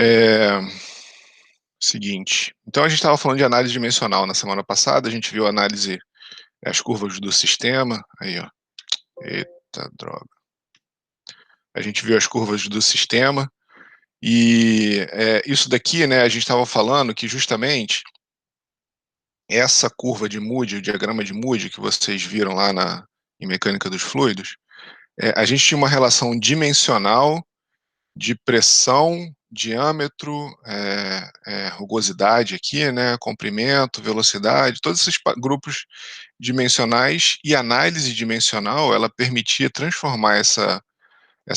É, Seguinte, então a gente estava falando de análise dimensional na semana passada, a gente viu a análise, as curvas do sistema, aí ó, eita droga. A gente viu as curvas do sistema, e isso daqui, né, a gente estava falando que justamente essa curva de Moody, o diagrama de Moody que vocês viram lá em mecânica dos fluidos, a gente tinha uma relação dimensional de pressão, diâmetro, rugosidade aqui, né, comprimento, velocidade, todos esses grupos dimensionais, e a análise dimensional, ela permitia transformar essa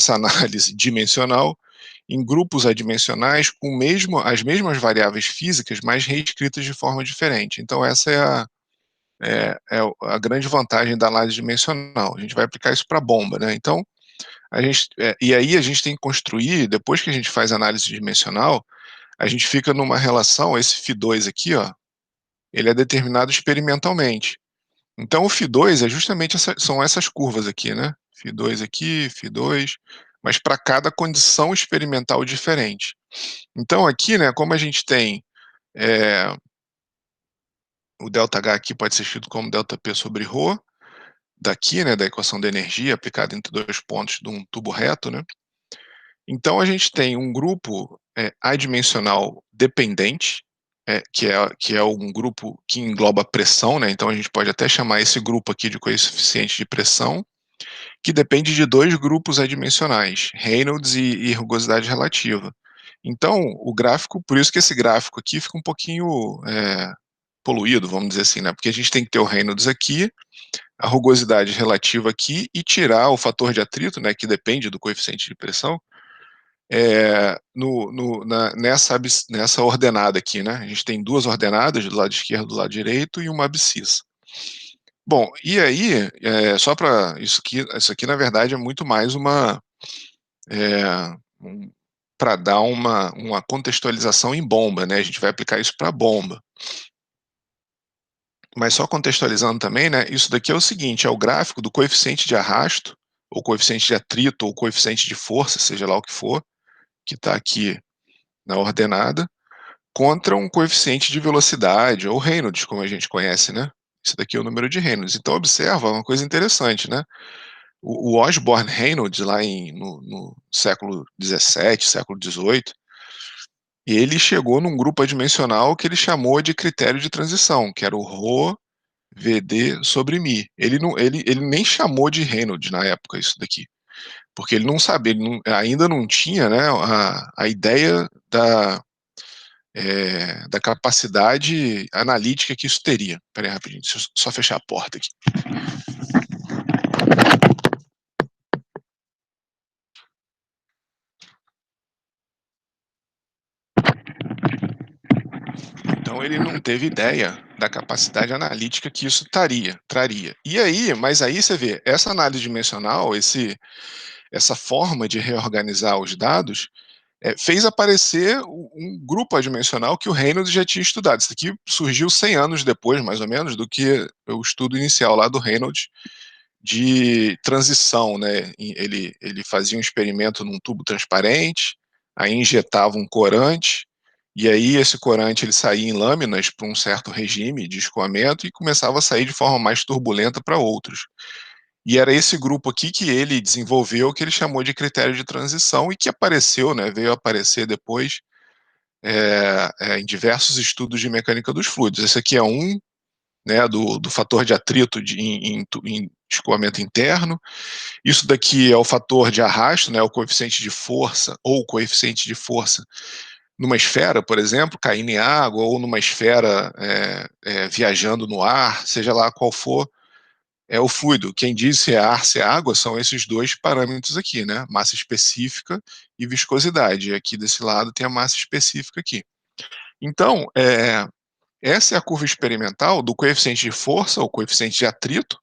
análise dimensional em grupos adimensionais com as mesmas variáveis físicas, mas reescritas de forma diferente. Então essa é a grande vantagem da análise dimensional. A gente vai aplicar isso para bomba, né? Então, e aí a gente tem que construir, depois que a gente faz análise dimensional, a gente fica numa relação, esse φ2 aqui, ó, ele é determinado experimentalmente. Então o φ2 é justamente são essas curvas aqui, né? φ2 aqui, φ2, mas para cada condição experimental diferente. Então aqui, né, como a gente tem o ΔH aqui pode ser escrito como ΔP sobre ρ, daqui, né, da equação da energia aplicada entre dois pontos de um tubo reto, né? Então a gente tem um grupo adimensional dependente, que é um grupo que engloba pressão, né? Então a gente pode até chamar esse grupo aqui de coeficiente de pressão, que depende de dois grupos adimensionais, Reynolds e rugosidade relativa. Então o gráfico, por isso que esse gráfico aqui fica um pouquinho poluído, vamos dizer assim, né? Porque a gente tem que ter o Reynolds aqui, a rugosidade relativa aqui e tirar o fator de atrito, né, que depende do coeficiente de pressão, nessa ordenada aqui, né? A gente tem duas ordenadas, do lado esquerdo e do lado direito, e uma abscissa. Bom, e aí, só para isso aqui na verdade é muito mais para dar uma contextualização em bomba, né? A gente vai aplicar isso para bomba. Mas só contextualizando também, né? Isso daqui é o seguinte: é o gráfico do coeficiente de arrasto, ou coeficiente de atrito, ou coeficiente de força, seja lá o que for, que está aqui na ordenada, contra um coeficiente de velocidade, ou Reynolds, como a gente conhece, né? Isso daqui é o número de Reynolds. Então, observa uma coisa interessante, né? O Osborne Reynolds, lá no século XVII, século XVIII, ele chegou num grupo adimensional que ele chamou de critério de transição, que era o ρ VD sobre Mi. Ele nem chamou de Reynolds na época isso daqui, porque ele não sabia, ainda não tinha, né, a ideia da capacidade analítica que isso teria. Espera aí rapidinho, deixa eu só fechar a porta aqui. Então ele não teve ideia da capacidade analítica que isso traria. E aí, mas aí você vê, essa análise dimensional, essa forma de reorganizar os dados, fez aparecer um grupo adimensional que o Reynolds já tinha estudado. Isso aqui surgiu 100 anos depois, mais ou menos, do que o estudo inicial lá do Reynolds de transição, né? Ele fazia um experimento num tubo transparente, aí injetava um corante, e aí esse corante ele saía em lâminas para um certo regime de escoamento e começava a sair de forma mais turbulenta para outros. E era esse grupo aqui que ele desenvolveu, que ele chamou de critério de transição e que apareceu, né, veio aparecer depois em diversos estudos de mecânica dos fluidos. Esse aqui é um, né, do fator de atrito em escoamento interno. Isso daqui é o fator de arrasto, né, o coeficiente de força, ou o coeficiente de força numa esfera, por exemplo, caindo em água, ou numa esfera viajando no ar, seja lá qual for, é o fluido. Quem diz se é ar, se é água, são esses dois parâmetros aqui, né? Massa específica e viscosidade. E aqui desse lado tem a massa específica aqui. Então, essa é a curva experimental do coeficiente de força, ou coeficiente de atrito,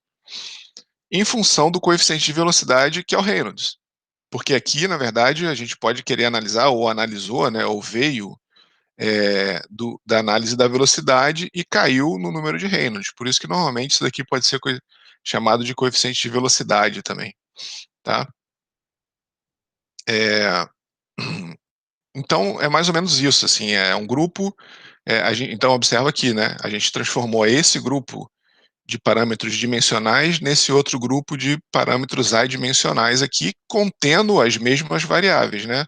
em função do coeficiente de velocidade, que é o Reynolds. Porque aqui, na verdade, a gente pode querer analisar, ou analisou, né, ou veio da análise da velocidade e caiu no número de Reynolds. Por isso que normalmente isso daqui pode ser chamado de coeficiente de velocidade também, tá? É, Então é mais ou menos isso, assim, é um grupo, então observa aqui, né, a gente transformou esse grupo de parâmetros dimensionais nesse outro grupo de parâmetros adimensionais aqui, contendo as mesmas variáveis, né.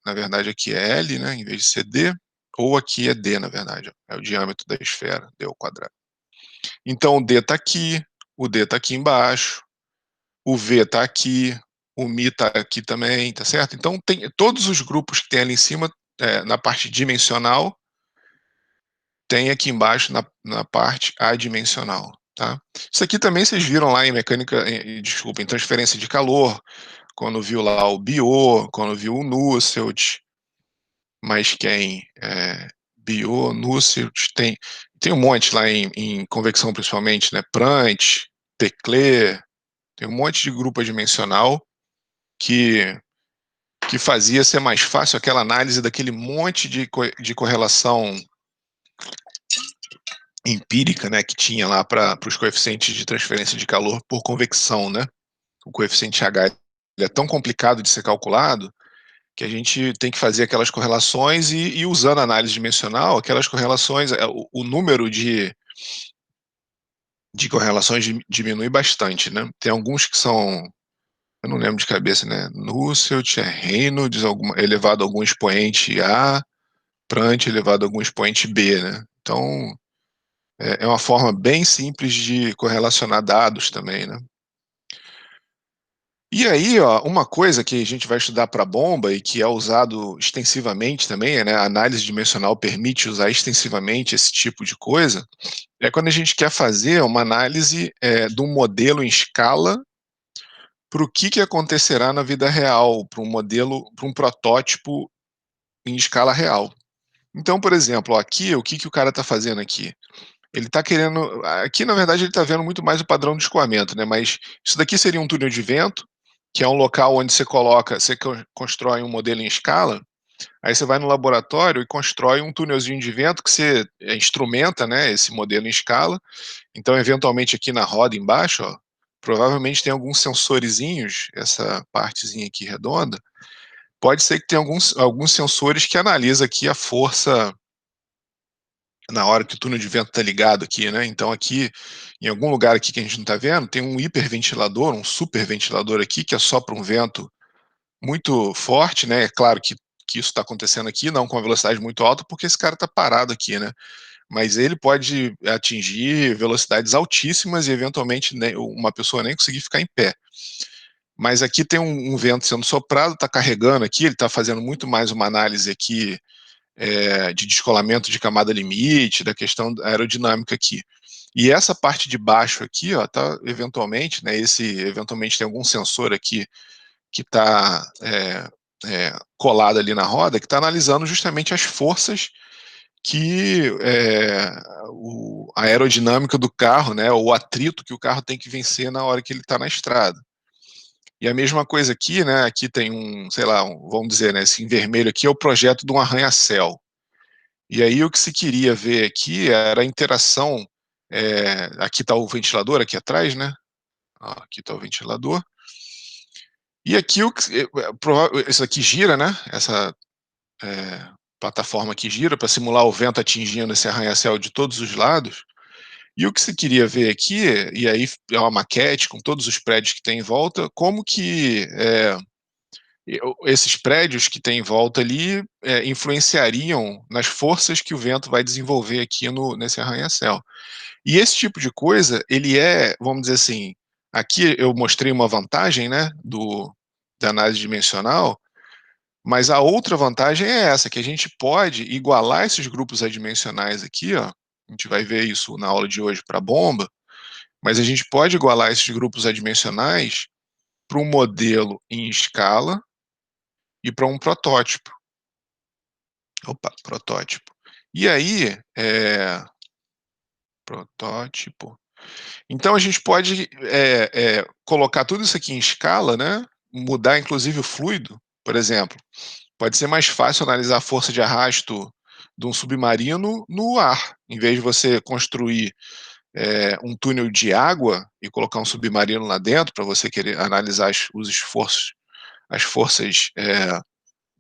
Na verdade aqui é L, né, em vez de ser D, ou aqui é D, na verdade, é o diâmetro da esfera, D ao quadrado. Então o D está aqui, o D está aqui embaixo, o V está aqui, o Mi está aqui também, tá certo? Então tem todos os grupos que tem ali em cima, na parte dimensional, tem aqui embaixo na parte adimensional, tá? Isso aqui também vocês viram lá em mecânica, desculpa, em transferência de calor, quando viu lá o Biot, quando viu o Nusselt, mas quem? Biot, Nusselt, tem um monte lá em convecção principalmente, né? Prandtl, Peclet, tem um monte de grupo adimensional que que fazia ser mais fácil aquela análise daquele monte de correlação empírica, né, que tinha lá para os coeficientes de transferência de calor por convecção, né? O coeficiente H ele é tão complicado de ser calculado que a gente tem que fazer aquelas correlações e usando a análise dimensional, aquelas correlações, o número de correlações diminui bastante, né? Tem alguns que são, eu não lembro de cabeça, né? Nusselt, Reynolds, elevado a algum expoente A, Prandtl elevado a algum expoente B, né? Então, é uma forma bem simples de correlacionar dados também, né? E aí, ó, uma coisa que a gente vai estudar para bomba e que é usado extensivamente também, né? A análise dimensional permite usar extensivamente esse tipo de coisa, é quando a gente quer fazer uma análise de um modelo em escala para o que acontecerá na vida real, para um modelo, para um protótipo em escala real. Então, por exemplo, ó, aqui, o que o cara está fazendo aqui? Ele está querendo. Aqui, na verdade, ele está vendo muito mais o padrão de escoamento, né? Mas isso daqui seria um túnel de vento, que é um local onde você constrói um modelo em escala. Aí você vai no laboratório e constrói um túnelzinho de vento que você instrumenta, né, esse modelo em escala. Então, eventualmente, aqui na roda embaixo, ó, provavelmente tem alguns sensorizinhos, essa partezinha aqui redonda. Pode ser que tenha alguns sensores que analisam aqui a força na hora que o túnel de vento está ligado aqui, né? Então aqui, em algum lugar aqui que a gente não está vendo, tem um hiperventilador, um superventilador aqui que assopra um vento muito forte, né? É claro que isso está acontecendo aqui, não com uma velocidade muito alta, porque esse cara está parado aqui, né? Mas ele pode atingir velocidades altíssimas e eventualmente uma pessoa nem conseguir ficar em pé. Mas aqui tem um vento sendo soprado, está carregando aqui, ele está fazendo muito mais uma análise aqui de descolamento de camada limite, da questão aerodinâmica aqui. E essa parte de baixo aqui, ó, tá eventualmente, né, eventualmente tem algum sensor aqui que está colado ali na roda, que está analisando justamente as forças que a aerodinâmica do carro, né, o atrito que o carro tem que vencer na hora que ele está na estrada. E a mesma coisa aqui, né, aqui tem sei lá, vamos dizer, né, esse em vermelho aqui é o projeto de um arranha-céu. E aí o que se queria ver aqui era a interação, aqui está o ventilador aqui atrás, né? Ó, aqui está o ventilador. E aqui isso aqui gira, né? Essa plataforma aqui gira para simular o vento atingindo esse arranha-céu de todos os lados. E o que se queria ver aqui, e aí é uma maquete com todos os prédios que tem em volta, como que esses prédios que tem em volta ali influenciariam nas forças que o vento vai desenvolver aqui nesse arranha-céu. E esse tipo de coisa, ele vamos dizer assim, aqui eu mostrei uma vantagem, né, da análise dimensional, mas a outra vantagem é essa, que a gente pode igualar esses grupos adimensionais aqui, ó, a gente vai ver isso na aula de hoje para bomba, mas a gente pode igualar esses grupos adimensionais para um modelo em escala e para um protótipo. Opa, protótipo. E aí, protótipo. Então a gente pode colocar tudo isso aqui em escala, né? Mudar inclusive o fluido, por exemplo. Pode ser mais fácil analisar a força de arrasto de um submarino no ar, em vez de você construir um túnel de água e colocar um submarino lá dentro para você querer analisar os esforços, as forças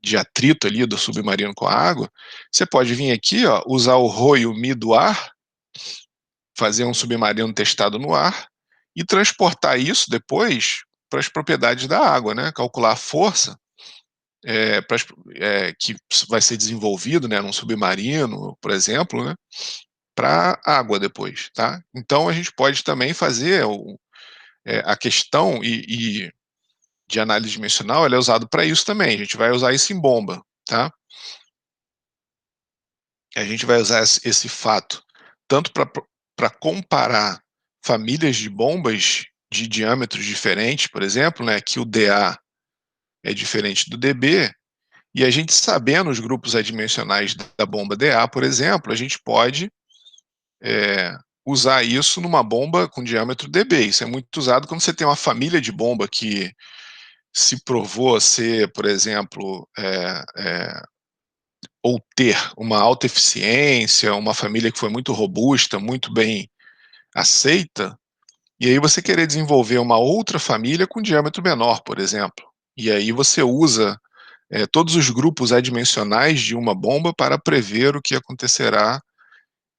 de atrito ali do submarino com a água, você pode vir aqui, ó, usar o Rho e o Mi do ar, fazer um submarino testado no ar e transportar isso depois para as propriedades da água, né? Calcular a força que vai ser desenvolvido, né, num submarino, por exemplo, né, para água depois, tá? Então a gente pode também fazer a questão de análise dimensional, ela é usado para isso também. A gente vai usar isso em bomba, tá? A gente vai usar esse fato tanto para comparar famílias de bombas de diâmetros diferentes, por exemplo, né, que o dA é diferente do dB, e a gente sabendo os grupos adimensionais da bomba dA, por exemplo, a gente pode usar isso numa bomba com diâmetro dB. Isso é muito usado quando você tem uma família de bomba que se provou ser, por exemplo, ou ter uma alta eficiência, uma família que foi muito robusta, muito bem aceita, e aí você querer desenvolver uma outra família com diâmetro menor, por exemplo. E aí você usa todos os grupos adimensionais de uma bomba para prever o que acontecerá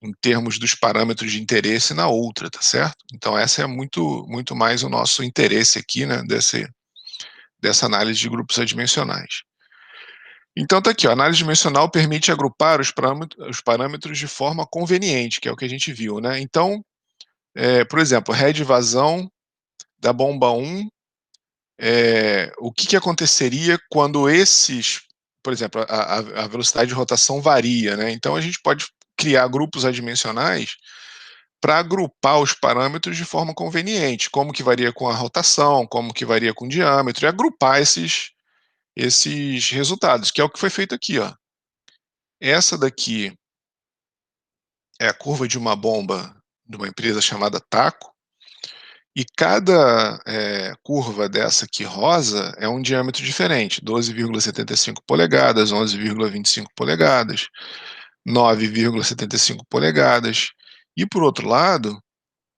em termos dos parâmetros de interesse na outra, tá certo? Então essa é muito mais o nosso interesse aqui, né, dessa análise de grupos adimensionais. Então tá aqui, ó, a análise dimensional permite agrupar os parâmetros de forma conveniente, que é o que a gente viu, né? Então, por exemplo, head vazão da bomba 1, o que aconteceria quando por exemplo, a velocidade de rotação varia, né? Então a gente pode criar grupos adimensionais para agrupar os parâmetros de forma conveniente, como que varia com a rotação, como que varia com o diâmetro, e agrupar esses resultados, que é o que foi feito aqui, ó. Essa daqui é a curva de uma bomba de uma empresa chamada Taco, e cada curva dessa aqui rosa é um diâmetro diferente, 12,75 polegadas, 11,25 polegadas, 9,75 polegadas. E por outro lado,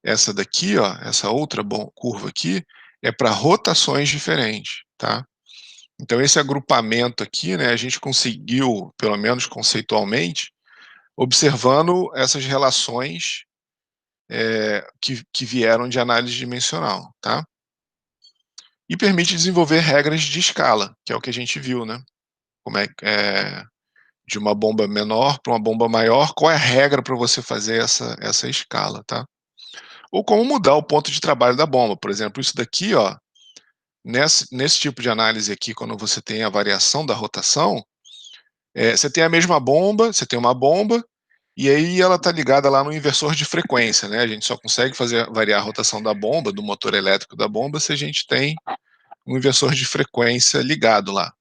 essa daqui, ó, essa outra curva aqui, é para rotações diferentes, tá? Então esse agrupamento aqui, né, a gente conseguiu, pelo menos conceitualmente, observando essas relações que vieram de análise dimensional, tá? E permite desenvolver regras de escala, que é o que a gente viu, né? Como de uma bomba menor para uma bomba maior, qual é a regra para você fazer essa escala, tá? Ou como mudar o ponto de trabalho da bomba, por exemplo, isso daqui, ó, nesse tipo de análise aqui, quando você tem a variação da rotação, você tem a mesma bomba, você tem uma bomba, e aí ela está ligada lá no inversor de frequência, né? A gente só consegue variar a rotação da bomba, do motor elétrico da bomba, se a gente tem um inversor de frequência ligado lá.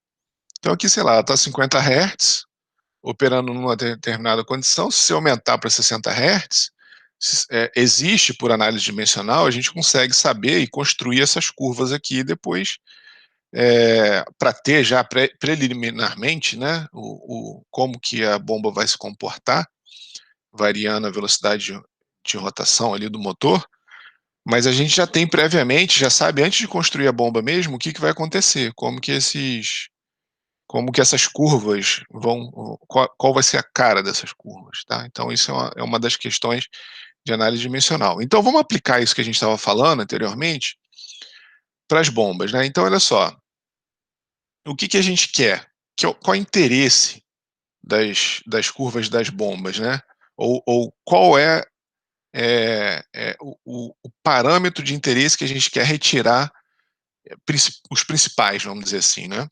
Então aqui, sei lá, ela está 50 Hz, operando numa determinada condição. Se você aumentar para 60 Hz, existe, por análise dimensional, a gente consegue saber e construir essas curvas aqui depois, para ter já preliminarmente, né, como que a bomba vai se comportar, variando a velocidade de rotação ali do motor, mas a gente já tem previamente, já sabe antes de construir a bomba mesmo, o que vai acontecer, como que essas curvas qual vai ser a cara dessas curvas, tá? Então isso é uma das questões de análise dimensional. Então vamos aplicar isso que a gente estava falando anteriormente para as bombas, né? Então olha só, o que a gente quer? Qual é o interesse das curvas das bombas, né? Ou qual o parâmetro de interesse que a gente quer retirar, os principais, vamos dizer assim, né?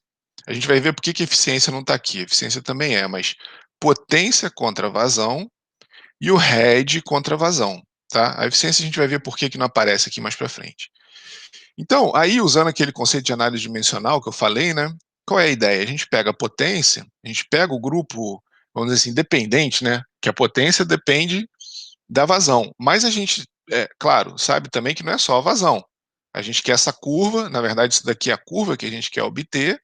A gente vai ver por que a eficiência não está aqui. A eficiência também mas potência contra vazão e o head contra vazão, tá? A eficiência a gente vai ver por que não aparece aqui mais para frente. Então, aí usando aquele conceito de análise dimensional que eu falei, né? Qual é a ideia? A gente pega a potência, a gente pega o grupo, vamos dizer assim, dependente, né? Que a potência depende da vazão. Mas a gente, claro, sabe também que não é só a vazão. A gente quer essa curva, na verdade, isso daqui é a curva que a gente quer obter,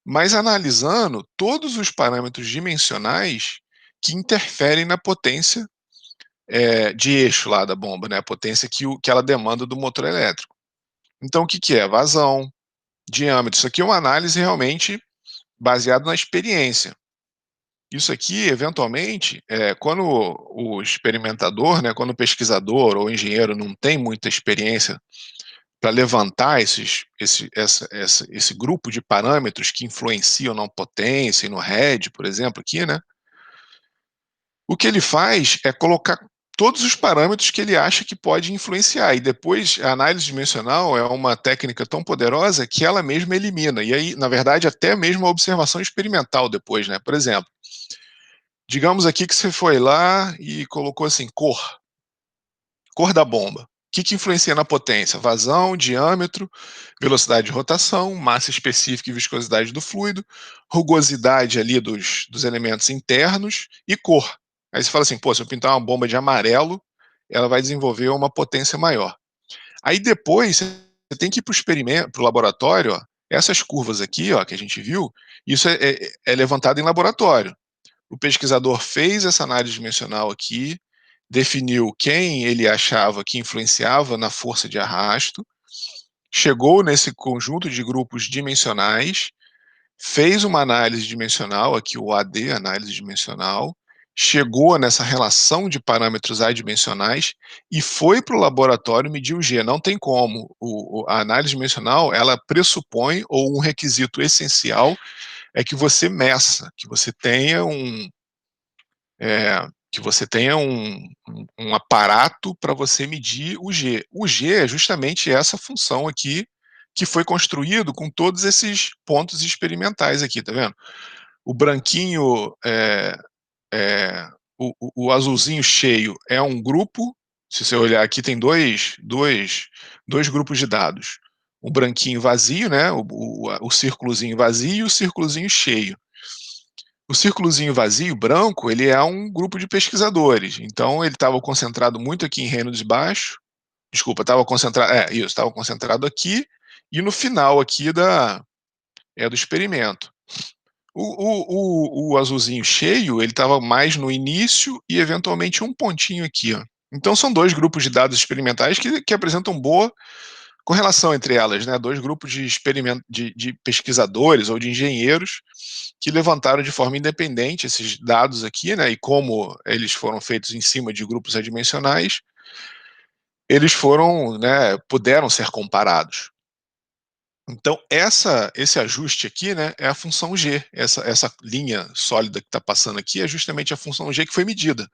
mas analisando todos os parâmetros dimensionais que interferem na potência de eixo lá da bomba, né? A potência que ela demanda do motor elétrico. Então, o que é? Vazão, diâmetro. Isso aqui é uma análise realmente baseado na experiência. Isso aqui, eventualmente, quando o experimentador, né, quando o pesquisador ou engenheiro não tem muita experiência para levantar esse grupo de parâmetros que influenciam na potência e no head, por exemplo, aqui, né? O que ele faz é colocar todos os parâmetros que ele acha que pode influenciar, e depois a análise dimensional é uma técnica tão poderosa que ela mesma elimina, e aí, na verdade, até mesmo a observação experimental depois, né? Por exemplo, digamos aqui que você foi lá e colocou assim, cor da bomba. O que influencia na potência? Vazão, diâmetro, velocidade de rotação, massa específica e viscosidade do fluido, rugosidade ali dos elementos internos e cor. Aí você fala assim, pô, se eu pintar uma bomba de amarelo, ela vai desenvolver uma potência maior. Aí depois você tem que ir para o experimento, para o laboratório, ó, essas curvas aqui, ó, que a gente viu, isso é levantado em laboratório. O pesquisador fez essa análise dimensional aqui, definiu quem ele achava que influenciava na força de arrasto, chegou nesse conjunto de grupos dimensionais, fez uma análise dimensional, aqui o AD, análise dimensional, chegou nessa relação de parâmetros adimensionais e foi para o laboratório medir o G. Não tem como. A análise dimensional, ela pressupõe, ou um requisito essencial, é que você meça, que você tenha um aparato para você medir o G. O G é justamente essa função aqui, que foi construído com todos esses pontos experimentais aqui, tá vendo? O branquinho, o azulzinho cheio é um grupo, se você olhar aqui tem dois grupos de dados. O branquinho vazio, né, o círculozinho vazio e o círculozinho cheio. O círculozinho vazio, branco, ele é um grupo de pesquisadores. Então, ele estava concentrado muito aqui em Reynolds Baixo. Desculpa, estava concentrado aqui e no final aqui do experimento. O azulzinho cheio, ele estava mais no início e eventualmente um pontinho aqui, ó. Então, são dois grupos de dados experimentais que apresentam boa correlação entre elas, né? Dois grupos de pesquisadores ou de engenheiros que levantaram de forma independente esses dados aqui, né? E como eles foram feitos em cima de grupos adimensionais, eles foram, né, puderam ser comparados. Então, esse ajuste aqui, né, é a função G. Essa linha sólida que está passando aqui é justamente a função G que foi medida.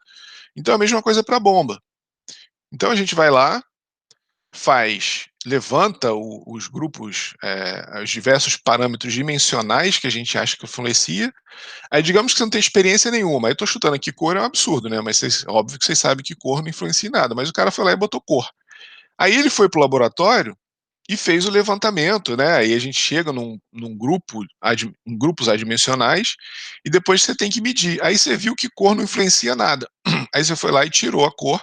Então, é a mesma coisa para a bomba. Então, a gente vai lá, levanta os grupos, os diversos parâmetros dimensionais que a gente acha que influencia. Aí digamos que você não tem experiência nenhuma, aí eu tô chutando aqui, cor é um absurdo, né, mas óbvio que vocês sabem que cor não influencia em nada, mas o cara foi lá e botou cor. Aí ele foi pro laboratório e fez o levantamento, né, aí a gente chega num grupo, em grupos adimensionais, e depois você tem que medir. Aí você viu que cor não influencia nada. Aí você foi lá e tirou a cor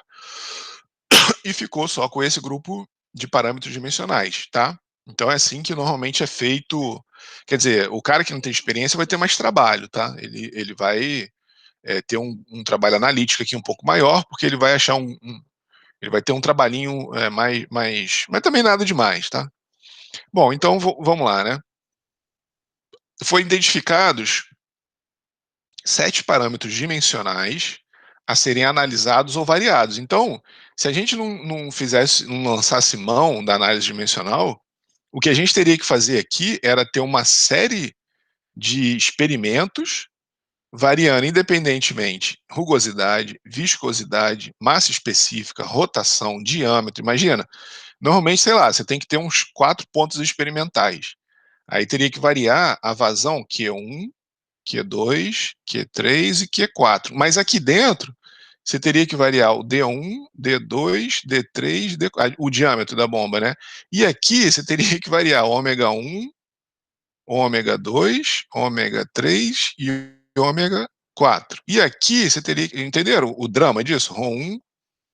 e ficou só com esse grupo de parâmetros dimensionais, tá? Então é assim que normalmente é feito. Quer dizer, o cara que não tem experiência vai ter mais trabalho, tá? Ele vai ter um trabalho analítico aqui um pouco maior, porque ele vai achar ele vai ter um trabalhinho mas também nada demais, tá? Bom, então vamos lá, né? Foi identificados 7 parâmetros dimensionais a serem analisados ou variados. Então, se a gente não lançasse mão da análise dimensional, o que a gente teria que fazer aqui era ter uma série de experimentos variando independentemente rugosidade, viscosidade, massa específica, rotação, diâmetro. Imagina, normalmente, sei lá, você tem que ter uns 4 pontos experimentais. Aí teria que variar a vazão Q1, Q2, Q3 e Q4. Mas aqui dentro, você teria que variar o D1, D2, D3, D4, o diâmetro da bomba, né? E aqui você teria que variar ômega 1, ômega 2, ômega 3 e ômega 4. E aqui você teria que, entenderam o drama disso? Rho1,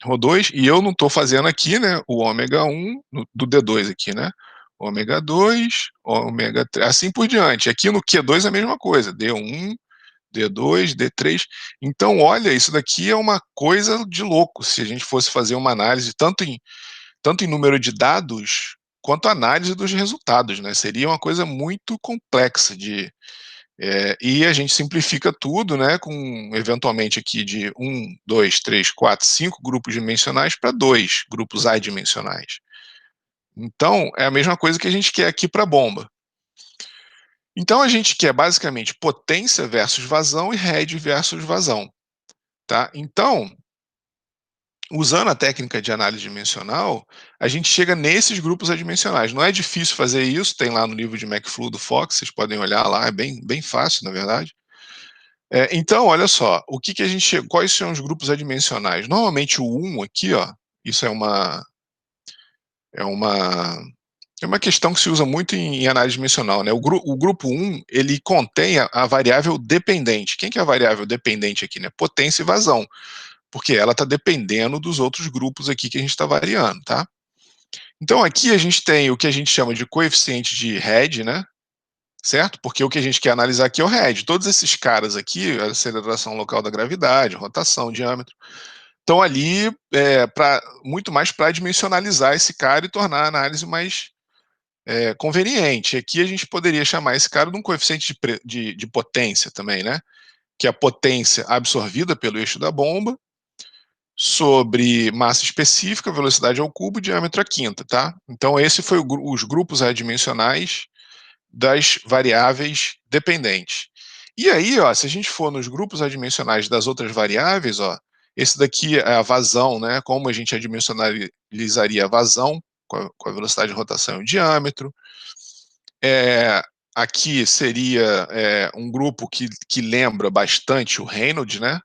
Rho2, e eu não estou fazendo aqui, né, o ômega 1 do D2 aqui, né? Ômega 2, ômega 3, assim por diante. Aqui no Q2 é a mesma coisa, D1, D2, D3. Então, olha, isso daqui é uma coisa de louco, se a gente fosse fazer uma análise tanto em número de dados quanto análise dos resultados, né? Seria uma coisa muito complexa E a gente simplifica tudo, né, com eventualmente aqui de 1, 2, 3, 4, 5 grupos dimensionais para 2 grupos adimensionais. Então, é a mesma coisa que a gente quer aqui para a bomba. Então a gente quer basicamente potência versus vazão e head versus vazão, tá? Então, usando a técnica de análise dimensional, a gente chega nesses grupos adimensionais. Não é difícil fazer isso, tem lá no livro de McFlu do Fox, vocês podem olhar lá, é bem fácil, na verdade. Então, olha só, o que que a gente chega, quais são os grupos adimensionais? Normalmente o 1 aqui, ó, isso é uma é uma questão que se usa muito em análise dimensional, né? O grupo 1, ele contém a variável dependente. Quem que é a variável dependente aqui, né? Potência e vazão, porque ela está dependendo dos outros grupos aqui que a gente está variando, tá? Então aqui a gente tem o que a gente chama de coeficiente de head, né? Certo? Porque o que a gente quer analisar aqui é o head. Todos esses caras aqui, a aceleração local da gravidade, rotação, diâmetro, estão ali muito mais para dimensionalizar esse cara e tornar a análise mais conveniente. Aqui a gente poderia chamar esse cara de um coeficiente de potência também, né? Que é a potência absorvida pelo eixo da bomba sobre massa específica, velocidade ao cubo, diâmetro à quinta, tá? Então esse foi os grupos adimensionais das variáveis dependentes. E aí, ó, se a gente for nos grupos adimensionais das outras variáveis, ó, esse daqui é a vazão, né? Como a gente adimensionalizaria a vazão com a velocidade de rotação e o diâmetro. Aqui seria um grupo que lembra bastante o Reynolds, né?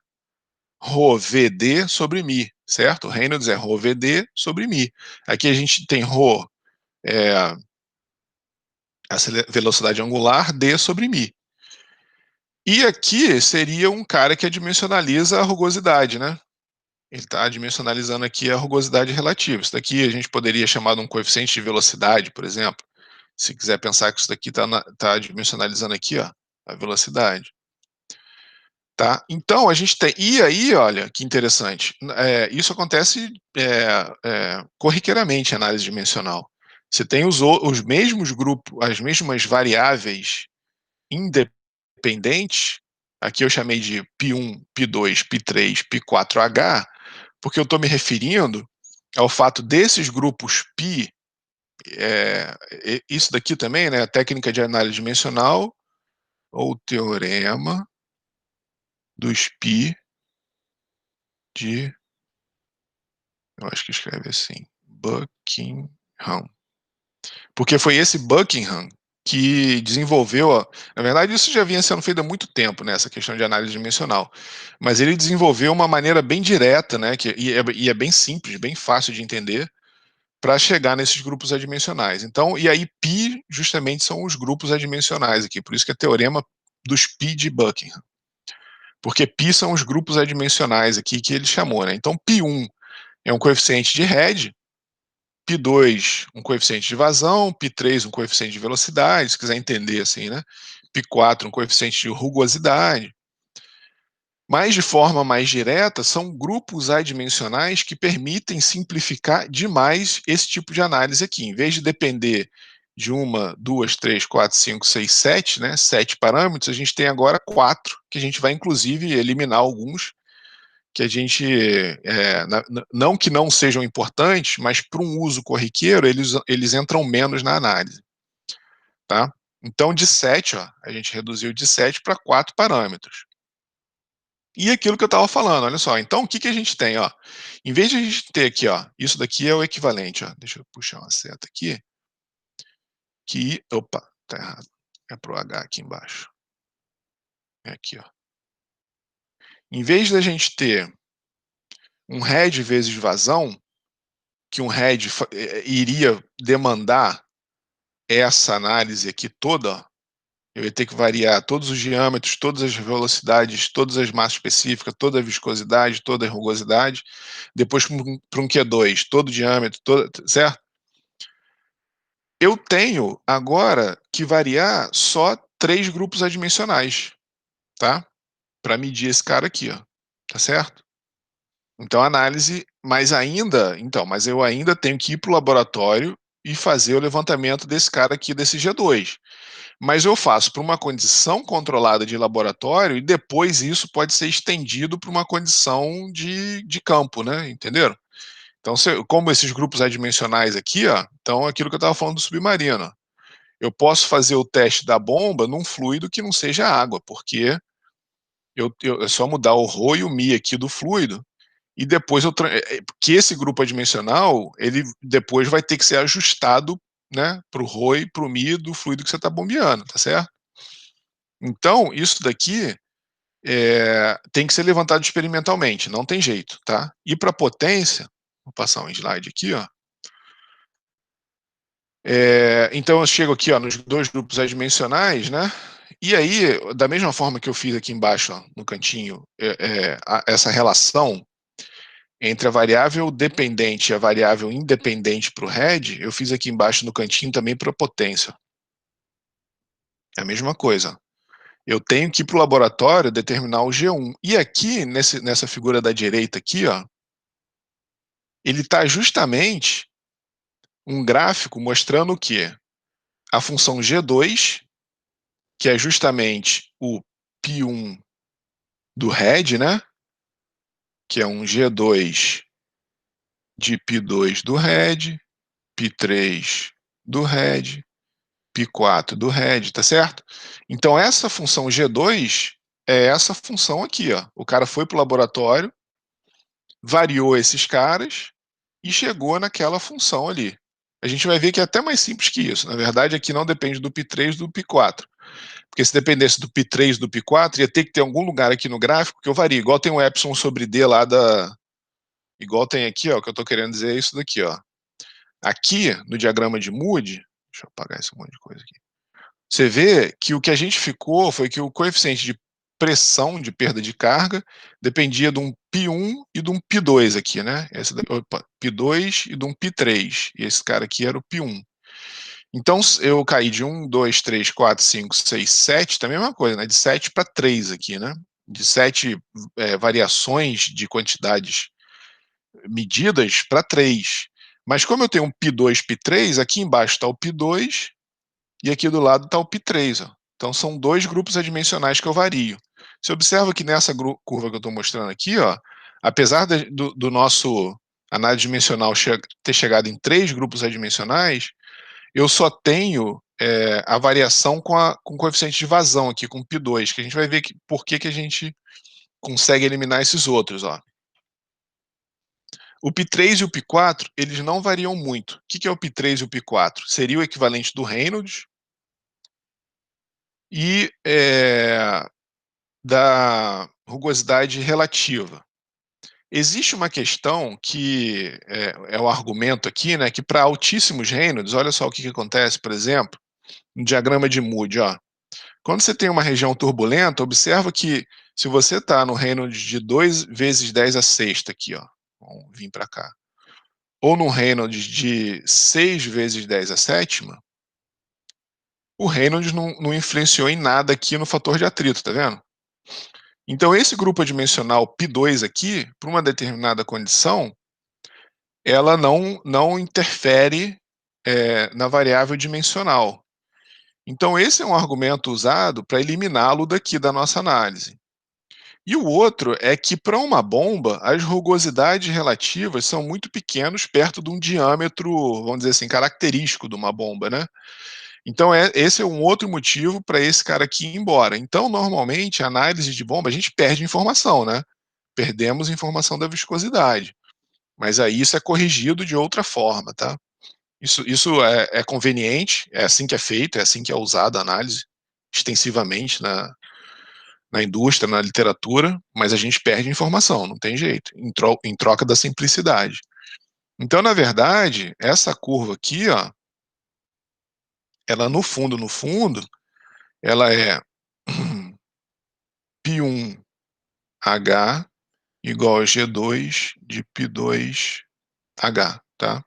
Rho VD sobre Mi, certo? O Reynolds é Rho VD sobre Mi. Aqui a gente tem Rho, a velocidade angular, D sobre Mi. E aqui seria um cara que dimensionaliza a rugosidade, né? Ele está dimensionalizando aqui a rugosidade relativa. Isso daqui a gente poderia chamar de um coeficiente de velocidade, por exemplo. Se quiser pensar que isso daqui está dimensionalizando aqui, ó, a velocidade. Tá? Então a gente tem. E aí, olha que interessante. Isso acontece corriqueiramente em análise dimensional. Você tem os mesmos grupos, as mesmas variáveis independentes. Aqui eu chamei de π1, π2, π3, π4H, porque eu estou me referindo ao fato desses grupos π, isso daqui também, né, a técnica de análise dimensional, ou teorema dos π de, eu acho que escreve assim, Buckingham. Porque foi esse Buckingham que desenvolveu, na verdade isso já vinha sendo feito há muito tempo, né, essa questão de análise dimensional, mas ele desenvolveu uma maneira bem direta, né, e é bem simples, bem fácil de entender, para chegar nesses grupos adimensionais. Então, e aí π justamente são os grupos adimensionais aqui, por isso que é teorema dos π de Buckingham, porque π são os grupos adimensionais aqui que ele chamou, né? Então π1 é um coeficiente de head, π2 um coeficiente de vazão, π3 um coeficiente de velocidade, se quiser entender assim, né? π4 um coeficiente de rugosidade. Mas de forma mais direta, são grupos adimensionais que permitem simplificar demais esse tipo de análise aqui. Em vez de depender de uma, duas, três, quatro, cinco, seis, sete, né? 7 parâmetros, a gente tem agora 4, que a gente vai inclusive eliminar alguns que a gente, não que não sejam importantes, mas para um uso corriqueiro, eles entram menos na análise, tá? Então, de 7, ó, a gente reduziu de 7 para 4 parâmetros. E aquilo que eu estava falando, olha só, então o que, que a gente tem, ó? Em vez de a gente ter aqui, ó, isso daqui é o equivalente, ó, deixa eu puxar uma seta aqui, opa, tá errado, é pro H aqui embaixo, é aqui, ó. Em vez da gente ter um head vezes vazão, que um head iria demandar essa análise aqui toda, eu ia ter que variar todos os diâmetros, todas as velocidades, todas as massas específicas, toda a viscosidade, toda a rugosidade, depois para um Q2, todo o diâmetro, certo? Eu tenho agora que variar só 3 grupos adimensionais, tá? Para medir esse cara aqui, ó, tá certo? Então, análise, mas eu ainda tenho que ir para o laboratório e fazer o levantamento desse cara aqui, desse G2. Mas eu faço para uma condição controlada de laboratório e depois isso pode ser estendido para uma condição de campo, né? Entenderam? Então, como esses grupos adimensionais aqui, ó, então aquilo que eu estava falando do submarino, ó, eu posso fazer o teste da bomba num fluido que não seja água, porque é só mudar o ρ e o μ aqui do fluido, e depois que esse grupo adimensional, ele depois vai ter que ser ajustado, né, para o ρ e para o μ do fluido que você está bombeando, tá certo? Então, isso daqui tem que ser levantado experimentalmente, não tem jeito, tá? E para potência, vou passar um slide aqui, ó. Então eu chego aqui, ó, nos dois grupos adimensionais, né? E aí, da mesma forma que eu fiz aqui embaixo, ó, no cantinho, essa relação entre a variável dependente e a variável independente para o head, eu fiz aqui embaixo no cantinho também para a potência. É a mesma coisa. Eu tenho que ir para o laboratório determinar o G1. E aqui, nessa figura da direita aqui, ó, ele está justamente um gráfico mostrando o quê? A função G2, que é justamente o π1 do head, né? Que é um G2 de π2 do head, π3 do head, π4 do head, tá certo? Então essa função G2 é essa função aqui, ó. O cara foi para o laboratório, variou esses caras e chegou naquela função ali. A gente vai ver que é até mais simples que isso. Na verdade, aqui não depende do π3 do π4. Porque se dependesse do π3 do π4, ia ter que ter algum lugar aqui no gráfico que eu varie. Igual tem o epsilon sobre d lá da... Igual tem aqui, ó, o que eu estou querendo dizer é isso daqui, ó. Aqui, no diagrama de Moody, deixa eu apagar esse monte de coisa aqui. Você vê que o que a gente ficou foi que o coeficiente de pressão de perda de carga dependia de um π1 e de um π2 aqui, né? Opa, π2 e de um π3. E esse cara aqui era o π1. Então, eu caí de 1, 2, 3, 4, 5, 6, 7, tá a mesma coisa, né? De 7 para 3 aqui, né? De 7 variações de quantidades medidas para 3. Mas como eu tenho um π2, π3, aqui embaixo está o π2 e aqui do lado está o π3. Ó. Então, são dois grupos adimensionais que eu vario. Você observa que nessa curva que eu estou mostrando aqui, ó, apesar do nosso análise dimensional ter chegado em 3 grupos adimensionais, eu só tenho a variação com o coeficiente de vazão aqui, com π2, que a gente vai ver por que a gente consegue eliminar esses outros. Ó. O π3 e o π4, eles não variam muito. O que é o π3 e o π4? Seria o equivalente do Reynolds e da rugosidade relativa. Existe uma questão que é o argumento aqui, né, que para altíssimos Reynolds, olha só o que acontece, por exemplo, no diagrama de Moody, ó. Quando você tem uma região turbulenta, observa que se você está no Reynolds de 2 vezes 10 a sexta aqui, ó, vamos vir para cá, ou no Reynolds de 6 vezes 10 a sétima, o Reynolds não influenciou em nada aqui no fator de atrito, tá vendo? Então esse grupo adimensional π2 aqui, para uma determinada condição, ela não interfere na variável dimensional. Então esse é um argumento usado para eliminá-lo daqui da nossa análise. E o outro é que para uma bomba, as rugosidades relativas são muito pequenas perto de um diâmetro, vamos dizer assim, característico de uma bomba, né? Então esse é um outro motivo para esse cara aqui ir embora. Então, normalmente, a análise de bomba, a gente perde informação, né? Perdemos informação da viscosidade. Mas aí isso é corrigido de outra forma, tá? Isso é conveniente, é assim que é feito, é assim que é usada a análise extensivamente na indústria, na literatura, mas a gente perde informação, não tem jeito, em troca da simplicidade. Então, na verdade, essa curva aqui, ó, ela no fundo, ela é π1H igual a G2 de π2H, tá?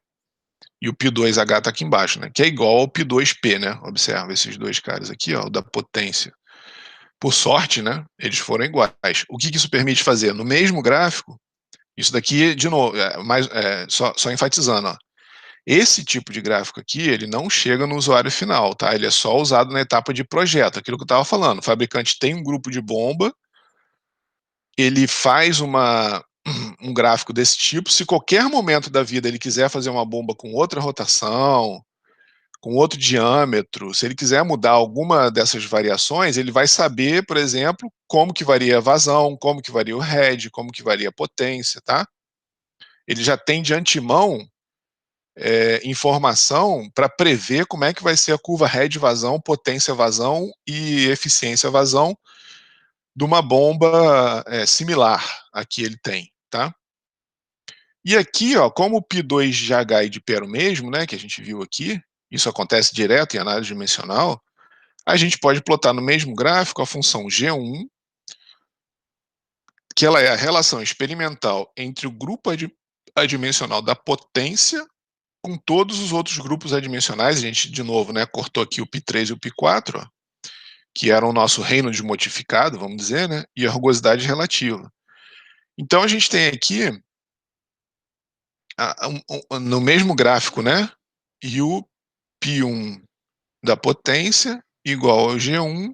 E o π2H está aqui embaixo, né? Que é igual ao π2P, né? Observa esses dois caras aqui, ó, o da potência. Por sorte, né? Eles foram iguais. O que isso permite fazer? No mesmo gráfico, isso daqui, de novo, só enfatizando, ó, Esse tipo de gráfico aqui, ele não chega no usuário final, tá? Ele é só usado na etapa de projeto, aquilo que eu estava falando. O fabricante tem um grupo de bomba, ele faz um gráfico desse tipo. Se qualquer momento da vida ele quiser fazer uma bomba com outra rotação, com outro diâmetro, se ele quiser mudar alguma dessas variações, ele vai saber, por exemplo, como que varia a vazão, como que varia o head, como que varia a potência, tá? Ele já tem de antemão informação para prever como é que vai ser a curva head vazão, potência vazão e eficiência vazão de uma bomba similar a que ele tem, tá? E aqui, ó, como o π2 de H e de P era o mesmo, né, que a gente viu aqui, isso acontece direto em análise dimensional, a gente pode plotar no mesmo gráfico a função G1, que ela é a relação experimental entre o grupo adimensional da potência com todos os outros grupos adimensionais. A gente, de novo, né, cortou aqui o π3 e o π4, ó, que eram o nosso reino de modificado, vamos dizer, né, e a rugosidade relativa. Então, a gente tem aqui, no mesmo gráfico, né, e o π1 da potência igual ao G1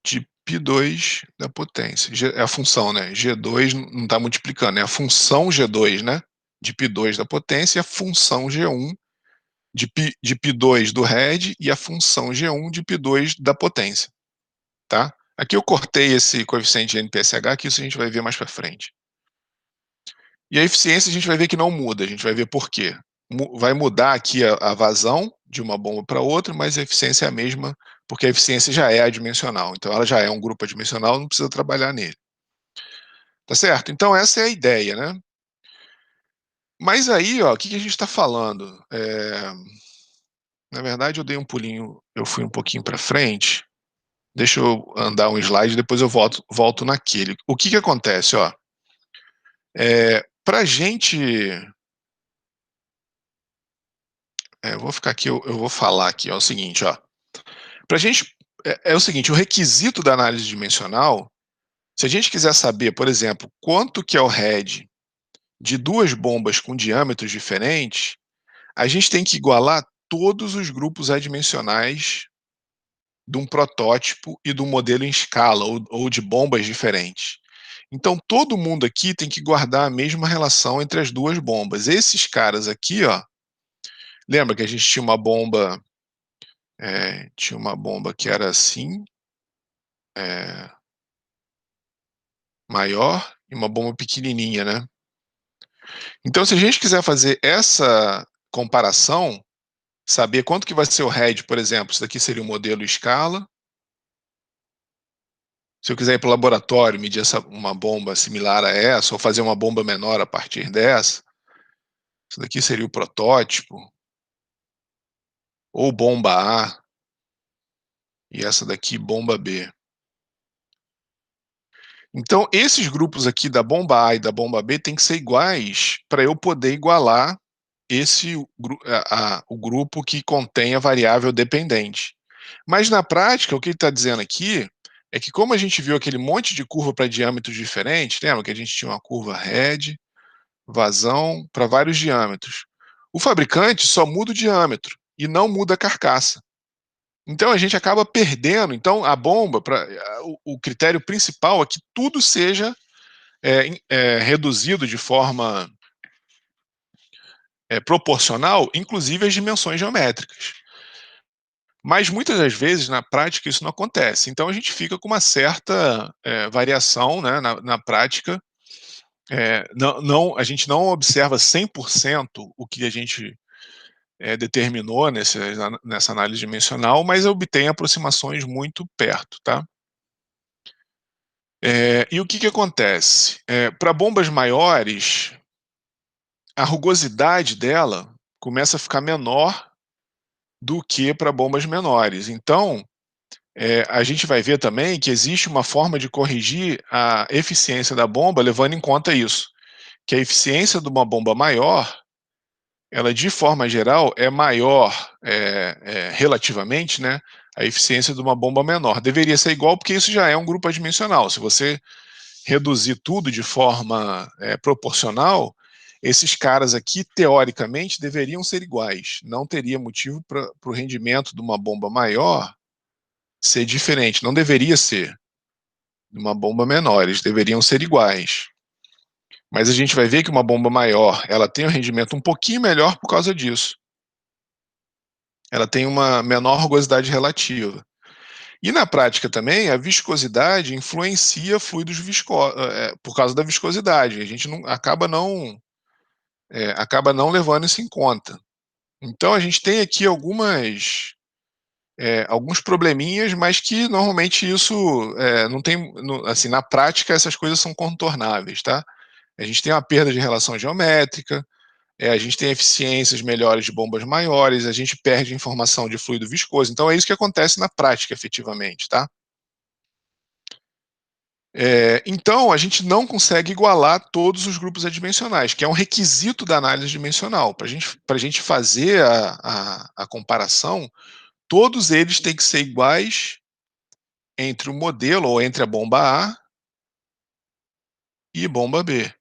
de π2 da potência. É a função, né? G2 não está multiplicando, é a função G2, né? De π2 da potência e a função G1 de π2 do head e a função G1 de π2 da potência, tá? Aqui eu cortei esse coeficiente de NPSH, que isso a gente vai ver mais para frente. E a eficiência a gente vai ver que não muda, a gente vai ver por quê. Vai mudar aqui a vazão de uma bomba para outra, mas a eficiência é a mesma, porque a eficiência já é adimensional, então ela já é um grupo adimensional, não precisa trabalhar nele. Tá certo? Então essa é a ideia, né? Mas aí, ó, o que a gente está falando? Na verdade, eu dei um pulinho, eu fui um pouquinho para frente. Deixa eu andar um slide, depois eu volto naquele. O que acontece, ó? Para a gente... eu vou ficar aqui, eu vou falar aqui, ó, o seguinte, ó. Pra gente, é o seguinte, o requisito da análise dimensional, se a gente quiser saber, por exemplo, quanto que é o head de duas bombas com diâmetros diferentes, a gente tem que igualar todos os grupos adimensionais de um protótipo e de um modelo em escala, ou de bombas diferentes. Então, todo mundo aqui tem que guardar a mesma relação entre as duas bombas. Esses caras aqui, ó, lembra que a gente tinha uma bomba que era assim, maior, e uma bomba pequenininha, né? Então, se a gente quiser fazer essa comparação, saber quanto que vai ser o head, por exemplo, isso daqui seria o modelo escala. Se eu quiser ir para o laboratório, medir uma bomba similar a essa, ou fazer uma bomba menor a partir dessa, isso daqui seria o protótipo, ou bomba A, e essa daqui bomba B. Então, esses grupos aqui da bomba A e da bomba B têm que ser iguais para eu poder igualar o grupo que contém a variável dependente. Mas na prática, o que ele está dizendo aqui é que, como a gente viu aquele monte de curva para diâmetros diferentes, lembra que a gente tinha uma curva head, vazão para vários diâmetros. O fabricante só muda o diâmetro e não muda a carcaça. Então a gente acaba perdendo. Então a bomba, o critério principal é que tudo seja reduzido de forma proporcional, inclusive as dimensões geométricas. Mas muitas das vezes, na prática, isso não acontece. Então a gente fica com uma certa variação, né, na prática. A gente não observa 100% o que a gente determinou nessa análise dimensional, mas obtém aproximações muito perto, tá? E o que acontece? Para bombas maiores, a rugosidade dela começa a ficar menor do que para bombas menores. Então, a gente vai ver também que existe uma forma de corrigir a eficiência da bomba levando em conta isso, que a eficiência de uma bomba maior, ela de forma geral é maior relativamente, né, a eficiência de uma bomba menor. Deveria ser igual porque isso já é um grupo adimensional. Se você reduzir tudo de forma proporcional, esses caras aqui, teoricamente, deveriam ser iguais. Não teria motivo para o rendimento de uma bomba maior ser diferente. Não deveria ser de uma bomba menor, eles deveriam ser iguais. Mas a gente vai ver que uma bomba maior, ela tem um rendimento um pouquinho melhor por causa disso. Ela tem uma menor rugosidade relativa. E na prática também, a viscosidade influencia fluidos viscosos, por causa da viscosidade. A gente não, acaba não levando isso em conta. Então a gente tem aqui alguns probleminhas, mas que normalmente isso não tem, assim, na prática essas coisas são contornáveis, tá? A gente tem uma perda de relação geométrica, a gente tem eficiências melhores de bombas maiores, a gente perde informação de fluido viscoso. Então é isso que acontece na prática, efetivamente, tá? Então a gente não consegue igualar todos os grupos adimensionais, que é um requisito da análise dimensional. Para a gente fazer a comparação, todos eles têm que ser iguais entre o modelo, ou entre a bomba A e bomba B.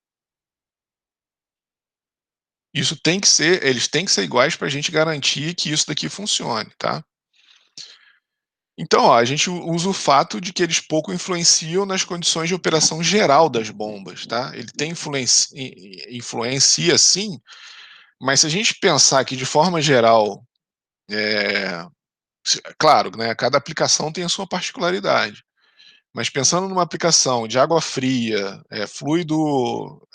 Eles têm que ser iguais para a gente garantir que isso daqui funcione, tá? Então, ó, a gente usa o fato de que eles pouco influenciam nas condições de operação geral das bombas, tá? Ele tem influencia sim, mas se a gente pensar que de forma geral, claro, né, cada aplicação tem a sua particularidade, mas pensando numa aplicação de água fria, fluido,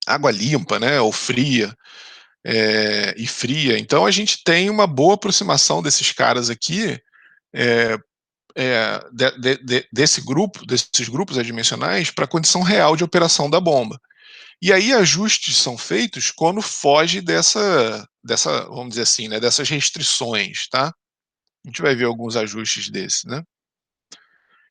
água limpa, né, ou fria, e fria, então a gente tem uma boa aproximação desses caras aqui, é, desses grupos adimensionais para a condição real de operação da bomba. E aí ajustes são feitos quando foge vamos dizer assim, né, dessas restrições, tá? A gente vai ver alguns ajustes desses, né?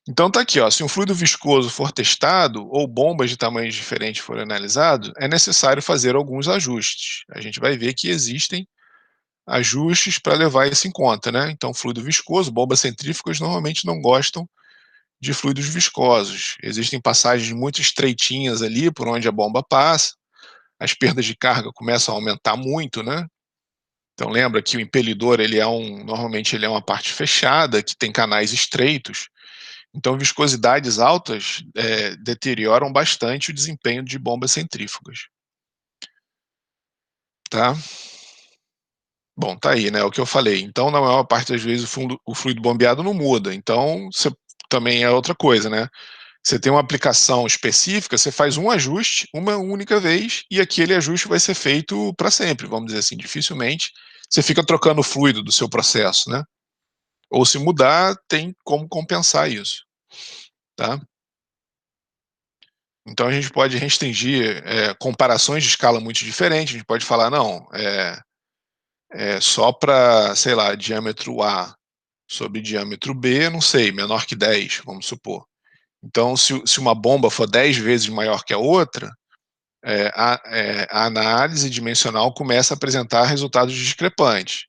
Então tá aqui, ó, se um fluido viscoso for testado ou bombas de tamanhos diferentes forem analisados, é necessário fazer alguns ajustes. A gente vai ver que existem ajustes para levar isso em conta, né? Então, fluido viscoso, bombas centrífugas normalmente não gostam de fluidos viscosos. Existem passagens muito estreitinhas ali por onde a bomba passa, as perdas de carga começam a aumentar muito, né? Então lembra que o impelidor normalmente ele é uma parte fechada que tem canais estreitos. Então viscosidades altas deterioram bastante o desempenho de bombas centrífugas, tá? Bom, tá aí, né? O que eu falei. Então, na maior parte das vezes, o fluido bombeado não muda. Então, também é outra coisa, né? Você tem uma aplicação específica, você faz um ajuste uma única vez e aquele ajuste vai ser feito para sempre, vamos dizer assim. Dificilmente você fica trocando o fluido do seu processo, né? Ou se mudar, tem como compensar isso, tá? Então a gente pode restringir comparações de escala muito diferentes. A gente pode falar, não, só para, sei lá, diâmetro A sobre diâmetro B, não sei, menor que 10, vamos supor. Então, se uma bomba for 10 vezes maior que a outra, a análise dimensional começa a apresentar resultados discrepantes.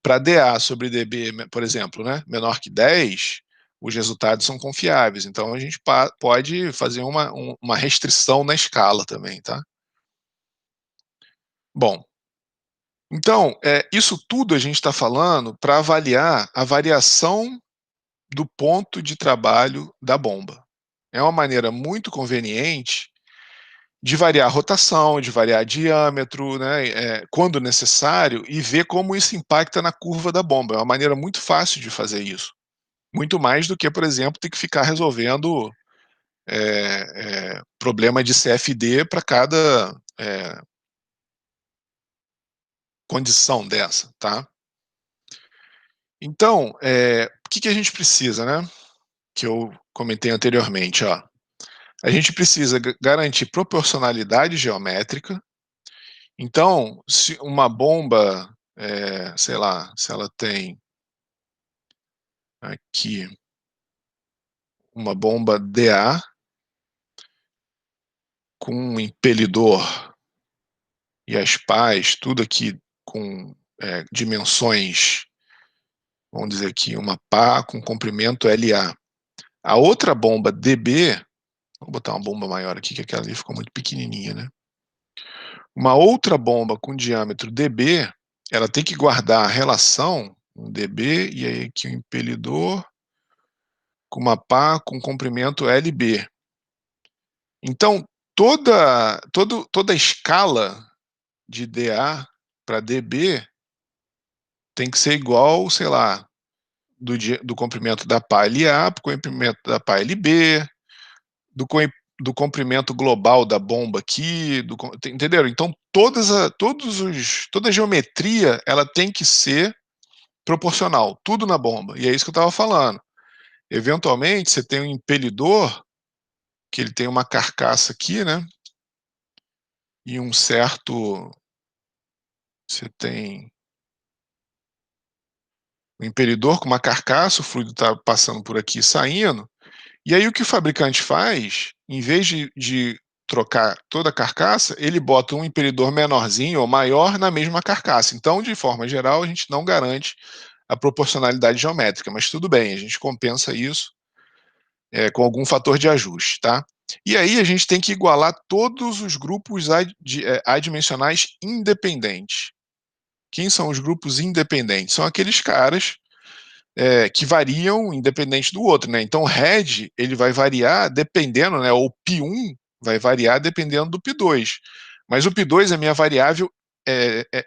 Para dA sobre dB, por exemplo, né, menor que 10, os resultados são confiáveis. Então, a gente pode fazer uma restrição na escala também, tá? Bom, então, isso tudo a gente está falando para avaliar a variação do ponto de trabalho da bomba. É uma maneira muito conveniente de variar a rotação, de variar diâmetro, né, quando necessário, e ver como isso impacta na curva da bomba. É uma maneira muito fácil de fazer isso. Muito mais do que, por exemplo, ter que ficar resolvendo problema de CFD para cada condição dessa, tá? Então, o que a gente precisa, né? Que eu comentei anteriormente, ó. A gente precisa garantir proporcionalidade geométrica. Então, se uma bomba, sei lá, se ela tem aqui uma bomba DA com um impelidor e as pás, tudo aqui com dimensões, vamos dizer aqui, uma pá com comprimento LA. A outra bomba DB Vou botar uma bomba maior aqui, que aquela ali ficou muito pequenininha, né? Uma outra bomba com diâmetro dB, ela tem que guardar a relação, um dB, e aí aqui o impelidor, com uma pá com comprimento LB. Então, toda a escala de dA para dB tem que ser igual, sei lá, do comprimento da pá LA para o comprimento da pá LB, do, do comprimento global da bomba aqui, entenderam? Então, toda a geometria ela tem que ser proporcional, tudo na bomba. E é isso que eu estava falando. Eventualmente, você tem um impelidor, que ele tem uma carcaça aqui, né? E um certo... Você tem um impelidor com uma carcaça, o fluido está passando por aqui saindo. E aí o que o fabricante faz, em vez de trocar toda a carcaça, ele bota um impelidor menorzinho ou maior na mesma carcaça. Então, de forma geral, a gente não garante a proporcionalidade geométrica, mas tudo bem, a gente compensa isso com algum fator de ajuste, tá? E aí a gente tem que igualar todos os grupos adimensionais independentes. Quem são os grupos independentes? São aqueles caras que variam independente do outro, né? Então o head ele vai variar dependendo, né? O P1 vai variar dependendo do P2. Mas o P2 é minha variável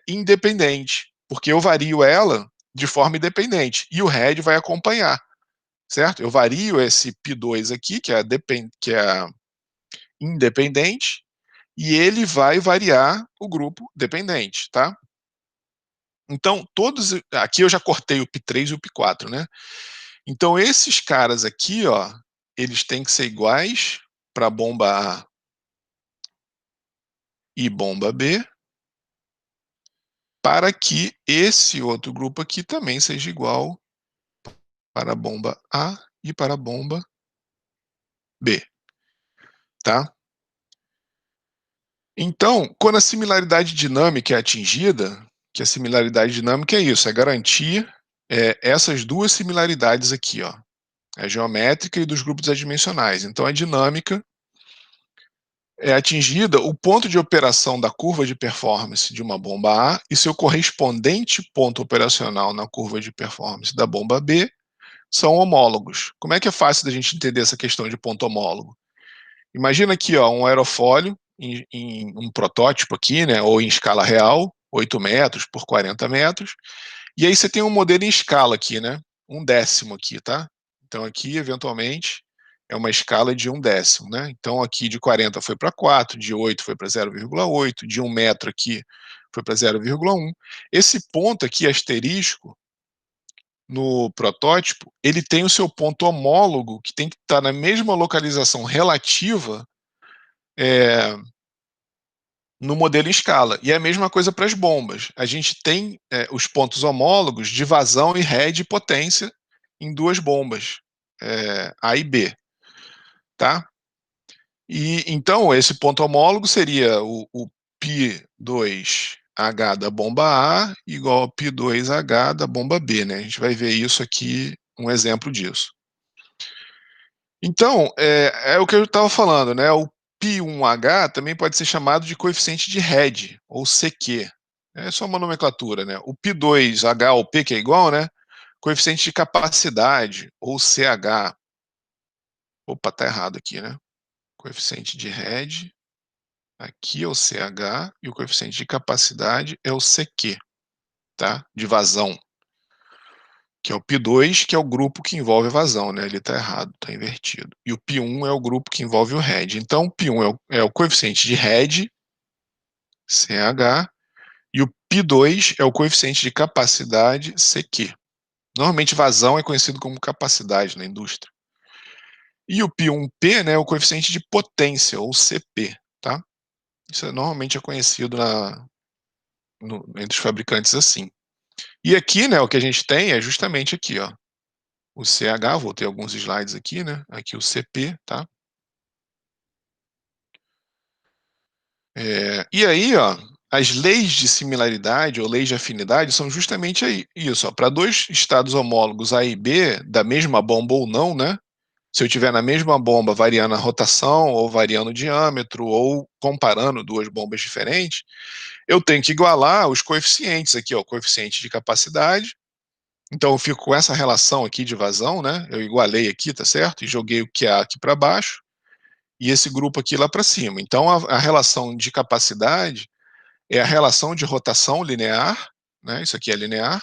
independente, porque eu vario ela de forma independente e o head vai acompanhar, certo? Eu vario esse P2 aqui, que é independente, e ele vai variar o grupo dependente, tá? Então, aqui eu já cortei o P3 e o P4, né? Então, esses caras aqui, ó, eles têm que ser iguais para bomba A e bomba B, para que esse outro grupo aqui também seja igual para a bomba A e para a bomba B, tá? Então, quando a similaridade dinâmica é atingida, que a similaridade dinâmica é isso, é garantir essas duas similaridades aqui, ó, a geométrica e dos grupos adimensionais. Então, a dinâmica é atingida o ponto de operação da curva de performance de uma bomba A e seu correspondente ponto operacional na curva de performance da bomba B são homólogos. Como é que é fácil da gente entender essa questão de ponto homólogo? Imagina aqui, ó, um aerofólio em um protótipo aqui, né, ou em escala real, 8 metros por 40 metros, e aí você tem um modelo em escala aqui, né, um décimo aqui, tá? Então aqui, eventualmente, é uma escala de um décimo, né? Então aqui de 40 foi para 4, de 8 foi para 0,8, de 1 metro aqui foi para 0,1. Esse ponto aqui, asterisco, no protótipo, ele tem o seu ponto homólogo, que tem que estar na mesma localização relativa no modelo em escala. E é a mesma coisa para as bombas. A gente tem os pontos homólogos de vazão e head e potência em duas bombas, A e B, tá? E então esse ponto homólogo seria o P2H da bomba A igual ao P2H da bomba B, né? A gente vai ver isso aqui, um exemplo disso. Então, é o que eu estava falando, né? O P1H também pode ser chamado de coeficiente de head, ou CQ. É só uma nomenclatura, né? O P2H ou P, que é igual, né? Coeficiente de capacidade, ou CH. Opa, tá errado aqui, né? Coeficiente de head, aqui é o CH, e o coeficiente de capacidade é o CQ, tá? De vazão. Que é o P2, que é o grupo que envolve a vazão, né? Ele está errado, está invertido. E o P1 é o grupo que envolve o head. Então, o P1 é o coeficiente de head, CH, e o P2 é o coeficiente de capacidade, CQ. Normalmente, vazão é conhecido como capacidade na indústria. E o P1P, né, é o coeficiente de potência, ou CP, tá? Isso normalmente é conhecido entre os fabricantes assim. E aqui, né, o que a gente tem é justamente aqui, ó. O CH, vou ter alguns slides aqui, né? Aqui o CP, tá? E aí, ó, as leis de similaridade ou leis de afinidade são justamente isso. Para dois estados homólogos A e B, da mesma bomba ou não, né? se eu tiver na mesma bomba variando a rotação, ou variando o diâmetro, ou comparando duas bombas diferentes, eu tenho que igualar os coeficientes aqui, ó, o coeficiente de capacidade. Então eu fico com essa relação aqui de vazão, né? Eu igualei aqui, tá certo? E joguei o QA aqui para baixo, e esse grupo aqui lá para cima. Então a relação de capacidade é a relação de rotação linear, né? Isso aqui é linear,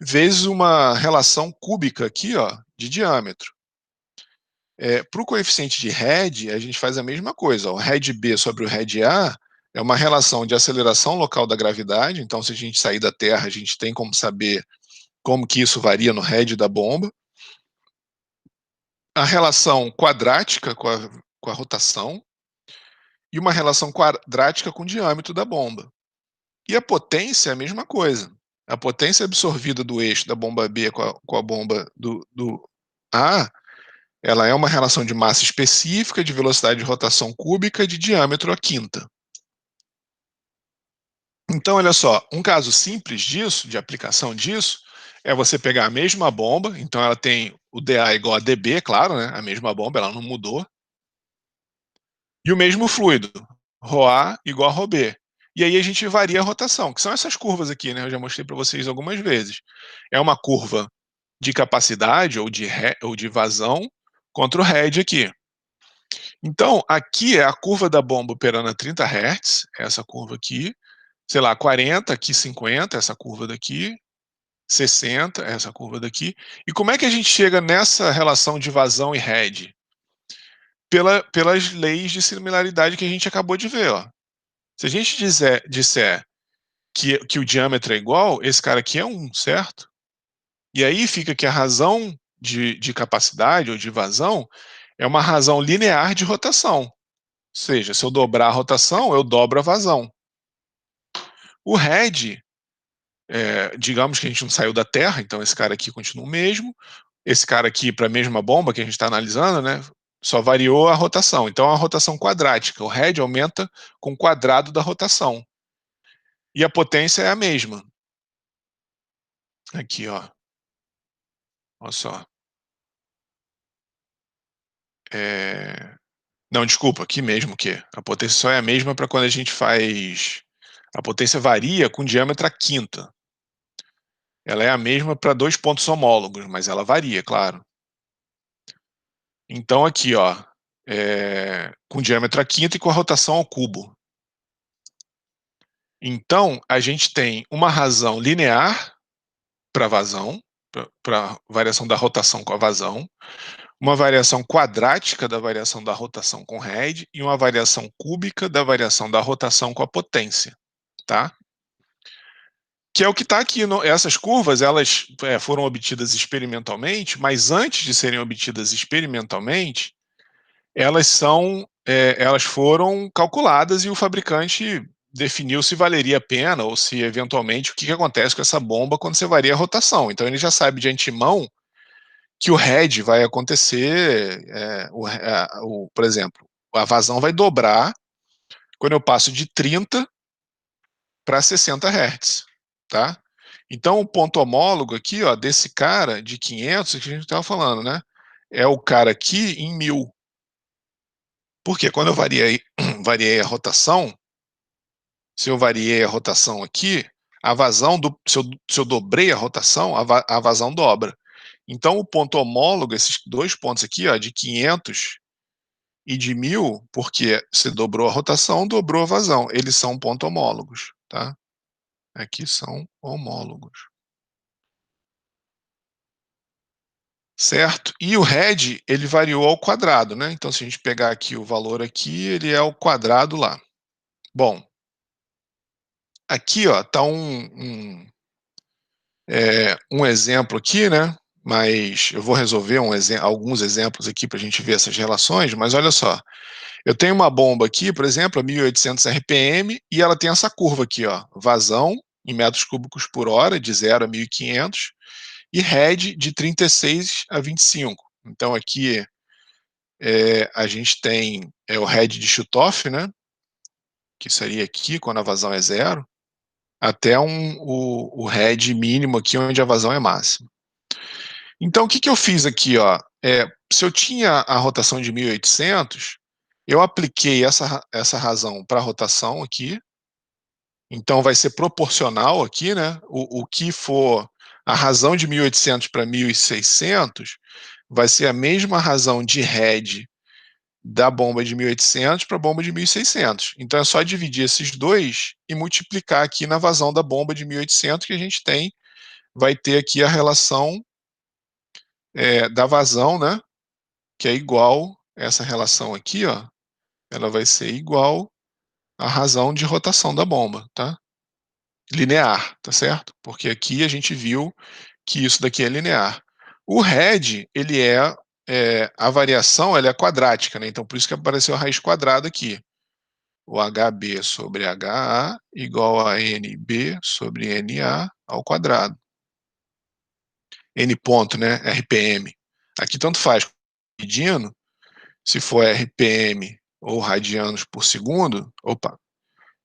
vezes uma relação cúbica aqui, ó, de diâmetro. Para o coeficiente de head, a gente faz a mesma coisa. Ó. O head B sobre o head A é uma relação de aceleração local da gravidade. Então, se a gente sair da Terra, a gente tem como saber como que isso varia no head da bomba. A relação quadrática com a rotação e uma relação quadrática com o diâmetro da bomba. E a potência é a mesma coisa. A potência absorvida do eixo da bomba B com a bomba do A, ela é uma relação de massa específica, de velocidade de rotação cúbica e de diâmetro à quinta. Então, olha só, um caso simples disso, de aplicação disso, é você pegar a mesma bomba, então ela tem o dA igual a dB, claro, né? A mesma bomba, ela não mudou, e o mesmo fluido, ρA igual a ρB. E aí a gente varia a rotação, que são essas curvas aqui, né? Eu já mostrei para vocês algumas vezes. É uma curva de capacidade ou de vazão contra o head aqui. Então, aqui é a curva da bomba operando a 30 Hz, essa curva aqui, sei lá, 40, aqui 50, essa curva daqui, 60, essa curva daqui. E como é que a gente chega nessa relação de vazão e head? Pelas leis de similaridade que a gente acabou de ver, ó. Se a gente disser que o diâmetro é igual, esse cara aqui é 1, certo? E aí fica que a razão de capacidade ou de vazão é uma razão linear de rotação. Ou seja, se eu dobrar a rotação, eu dobro a vazão. O head, digamos que a gente não saiu da Terra, então esse cara aqui continua o mesmo. Esse cara aqui, para a mesma bomba que a gente está analisando, né, só variou a rotação. Então, a rotação quadrática. O head aumenta com o quadrado da rotação. E a potência é a mesma. Aqui, ó. Olha só. Não, desculpa, aqui mesmo que a potência só é a mesma para quando a gente faz. A potência varia com diâmetro à quinta. Ela é a mesma para dois pontos homólogos, mas ela varia, claro. Então, aqui, ó, com diâmetro à quinta e com a rotação ao cubo. Então, a gente tem uma razão linear para vazão, para variação da rotação com a vazão, uma variação quadrática da variação da rotação com head e uma variação cúbica da variação da rotação com a potência, tá? Que é o que está aqui. Essas curvas, elas foram obtidas experimentalmente, mas antes de serem obtidas experimentalmente, elas foram calculadas e o fabricante definiu se valeria a pena ou se eventualmente o que acontece com essa bomba quando você varia a rotação. Então ele já sabe de antemão que o head vai acontecer, por exemplo, a vazão vai dobrar quando eu passo de 30 para 60 Hz, tá? Então o ponto homólogo aqui, ó, desse cara de 500 que a gente estava falando, né? É o cara aqui em 1000. Porque quando eu variei a rotação, se eu variei a rotação aqui, a vazão, se eu dobrei a rotação, a vazão dobra. Então, o ponto homólogo, esses dois pontos aqui, ó, de 500 e de 1000, porque se dobrou a rotação, dobrou a vazão. Eles são ponto homólogos, tá? Aqui são homólogos. Certo? E o head, ele variou ao quadrado, né? Então, se a gente pegar aqui o valor aqui, ele é ao quadrado lá. Bom, aqui, ó, tá um exemplo aqui, né? Mas eu vou resolver alguns exemplos aqui para a gente ver essas relações, mas olha só. Eu tenho uma bomba aqui, por exemplo, a 1.800 RPM, e ela tem essa curva aqui, ó, vazão em metros cúbicos por hora, de 0 a 1.500, e head de 36 a 25. Então aqui a gente tem o head de Chutoff, né, que seria aqui, quando a vazão é zero, até o head mínimo aqui, onde a vazão é máxima. Então, o que eu fiz aqui, ó? se eu tinha a rotação de 1800, eu apliquei essa razão para a rotação aqui, então vai ser proporcional aqui, né? O que for a razão de 1800 para 1600 vai ser a mesma razão de head da bomba de 1800 para a bomba de 1600. Então é só dividir esses dois e multiplicar aqui na vazão da bomba de 1800 que a gente tem, vai ter aqui a relação da vazão, né? Que é igual, essa relação aqui, ó, ela vai ser igual à razão de rotação da bomba, tá? Linear, tá certo? Porque aqui a gente viu que isso daqui é linear. O head, ele a variação ela é quadrática, né? Então por isso que apareceu a raiz quadrada aqui. O HB sobre HA igual a NB sobre NA ao quadrado. N ponto, né? RPM. Aqui tanto faz. Medindo, se for RPM ou radianos por segundo,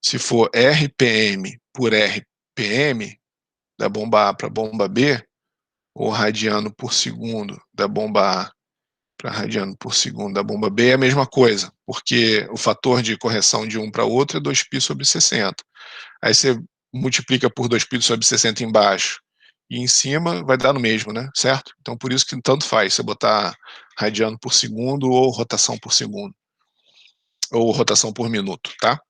se for RPM por RPM, da bomba A para a bomba B, ou radiano por segundo da bomba A para radiano por segundo da bomba B é a mesma coisa, porque o fator de correção de um para outro é 2π sobre 60. Aí você multiplica por 2π sobre 60 embaixo e em cima vai dar no mesmo, né? Certo? Então por isso que tanto faz você botar radiano por segundo ou rotação por segundo, ou rotação por minuto, tá?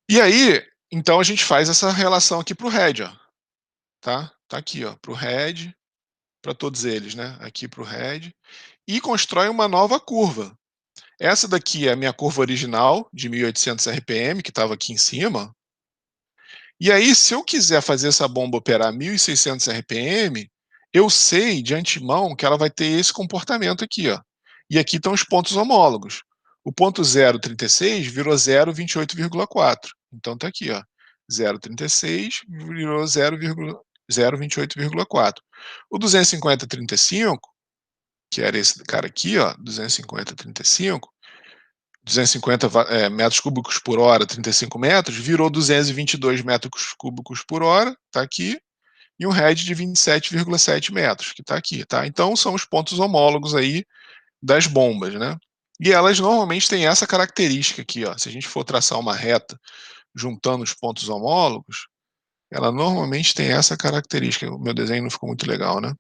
E aí, então a gente faz essa relação aqui para o head, ó, tá? Tá aqui, ó, para o head, para todos eles, né? Aqui para o head, e constrói uma nova curva. Essa daqui é a minha curva original de 1800 RPM, que estava aqui em cima. E aí, se eu quiser fazer essa bomba operar 1600 RPM, eu sei de antemão que ela vai ter esse comportamento aqui, ó. E aqui estão os pontos homólogos. O ponto 0,36 virou 0,28,4. Então tá aqui, ó. 0,36 virou 0,28,4. O 250,35, que era esse cara aqui, ó, 250,35, 250 metros cúbicos por hora, 35 metros, virou 222 metros cúbicos por hora, está aqui, e um head de 27,7 metros, que está aqui, tá? Então são os pontos homólogos aí das bombas, né? E elas normalmente têm essa característica aqui, ó. Se a gente for traçar uma reta juntando os pontos homólogos, ela normalmente tem essa característica. O meu desenho não ficou muito legal, né?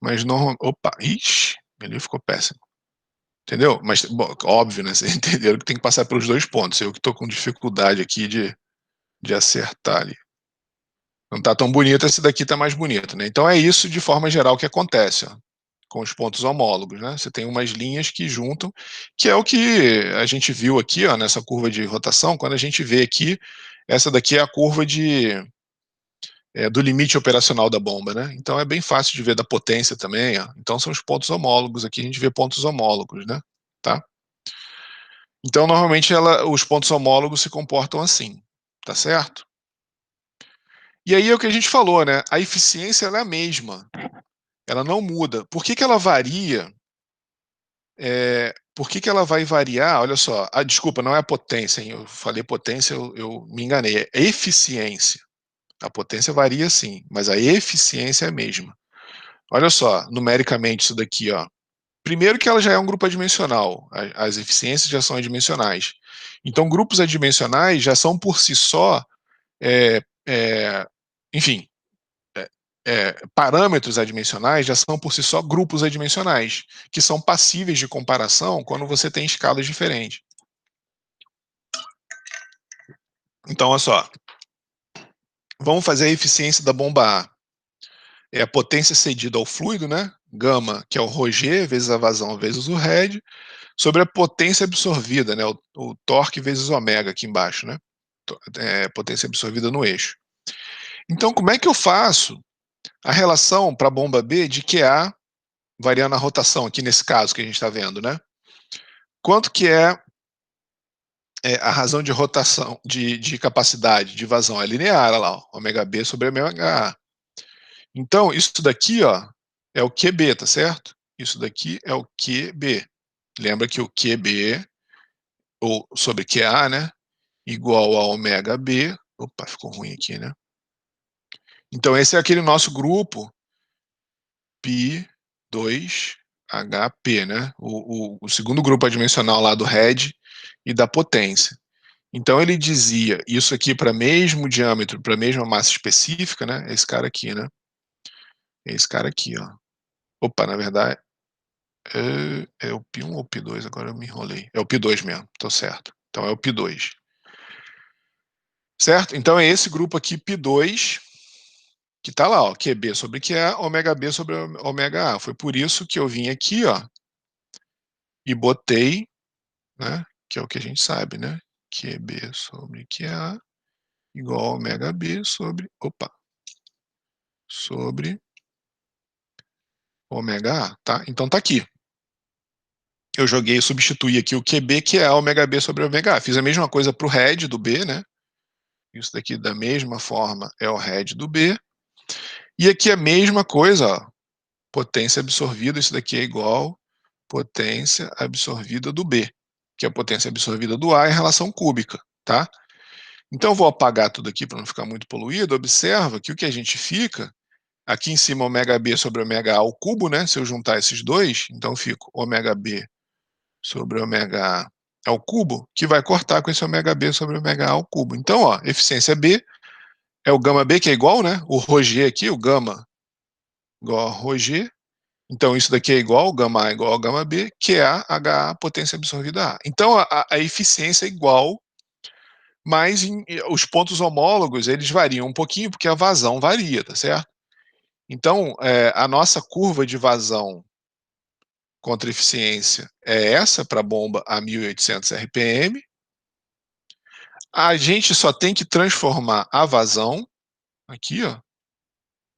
Mas não. Opa, ixi, ali ficou péssimo. Entendeu? Mas, bom, óbvio, né? Vocês entenderam que tem que passar pelos dois pontos. Eu que estou com dificuldade aqui de acertar ali. Não está tão bonito, esse daqui está mais bonito, né? Então é isso, de forma geral, que acontece, ó, com os pontos homólogos, né? Você tem umas linhas que juntam, que é o que a gente viu aqui, ó, nessa curva de rotação. Quando a gente vê aqui, essa daqui é a curva do limite operacional da bomba, né? Então é bem fácil de ver da potência também, ó. Então são os pontos homólogos aqui, a gente vê pontos homólogos, né? Tá? Então, normalmente, os pontos homólogos se comportam assim, tá certo? E aí é o que a gente falou, né? A eficiência ela é a mesma, ela não muda. Por que que ela varia? Por que que ela vai variar? Olha só, desculpa, não é a potência, hein? Eu falei potência, eu me enganei. É eficiência. A potência varia sim, mas a eficiência é a mesma. Olha só, numericamente isso daqui, ó. Primeiro que ela já é um grupo adimensional, as eficiências já são adimensionais. Então, grupos adimensionais já são por si só, é, é, enfim, parâmetros adimensionais já são por si só grupos adimensionais, que são passíveis de comparação quando você tem escalas diferentes. Então, olha só, vamos fazer a eficiência da bomba A. É a potência cedida ao fluido, né? Gama, que é o ρg, vezes a vazão, vezes o head, sobre a potência absorvida, né? O torque vezes ômega aqui embaixo, né? Potência absorvida no eixo. Então, como é que eu faço a relação para a bomba B de QA variando a rotação, aqui nesse caso que a gente está vendo, né? Quanto que a razão de rotação, de capacidade de vazão? É linear, olha lá, ó, ômega B sobre ômega A. Então, isso daqui, ó, é o QB, tá certo? Isso daqui é o QB. Lembra que o QB, ou sobre QA, né? Igual a ômega B. Opa, ficou ruim aqui, né? Então, esse é aquele nosso grupo π2HP, né? O segundo grupo adimensional lá do head e da potência. Então ele dizia isso aqui para mesmo diâmetro, para a mesma massa específica, né? Esse cara aqui, né? Esse cara aqui, ó. Opa, na verdade, é o P1 ou o P2? Agora eu me enrolei. É o P2 mesmo, tô certo. Então é o P2. Certo? Então é esse grupo aqui, P2, que tá lá, ó, QB sobre QA, ômega B sobre ômega A. Foi por isso que eu vim aqui, ó, e botei, né, que é o que a gente sabe, né, QB sobre QA igual a ômega B sobre, sobre ômega A, tá? Então tá aqui. Eu joguei, substituí aqui o QB, que é a ômega B sobre ômega A. Fiz a mesma coisa para o head do B, né? Isso daqui da mesma forma é o head do B. E aqui a mesma coisa, ó, potência absorvida, isso daqui é igual potência absorvida do B, que é a potência absorvida do A em relação cúbica, tá? Então eu vou apagar tudo aqui para não ficar muito poluído. Observa que o que a gente fica, aqui em cima ômega B sobre ômega A ao cubo, né? Se eu juntar esses dois, então eu fico ômega B sobre ômega A ao cubo, que vai cortar com esse ômega B sobre ômega A ao cubo. Então, ó, eficiência B é o gama B, que é igual, né? O ρg aqui, o gama igual a ρg. Então, isso daqui é igual, gama A igual a gama B, QA, HA, potência absorvida A. Então, a eficiência é igual, mas os pontos homólogos, eles variam um pouquinho, porque a vazão varia, tá certo? Então, a nossa curva de vazão contra eficiência é essa para a bomba a 1.800 RPM. A gente só tem que transformar a vazão, aqui, ó,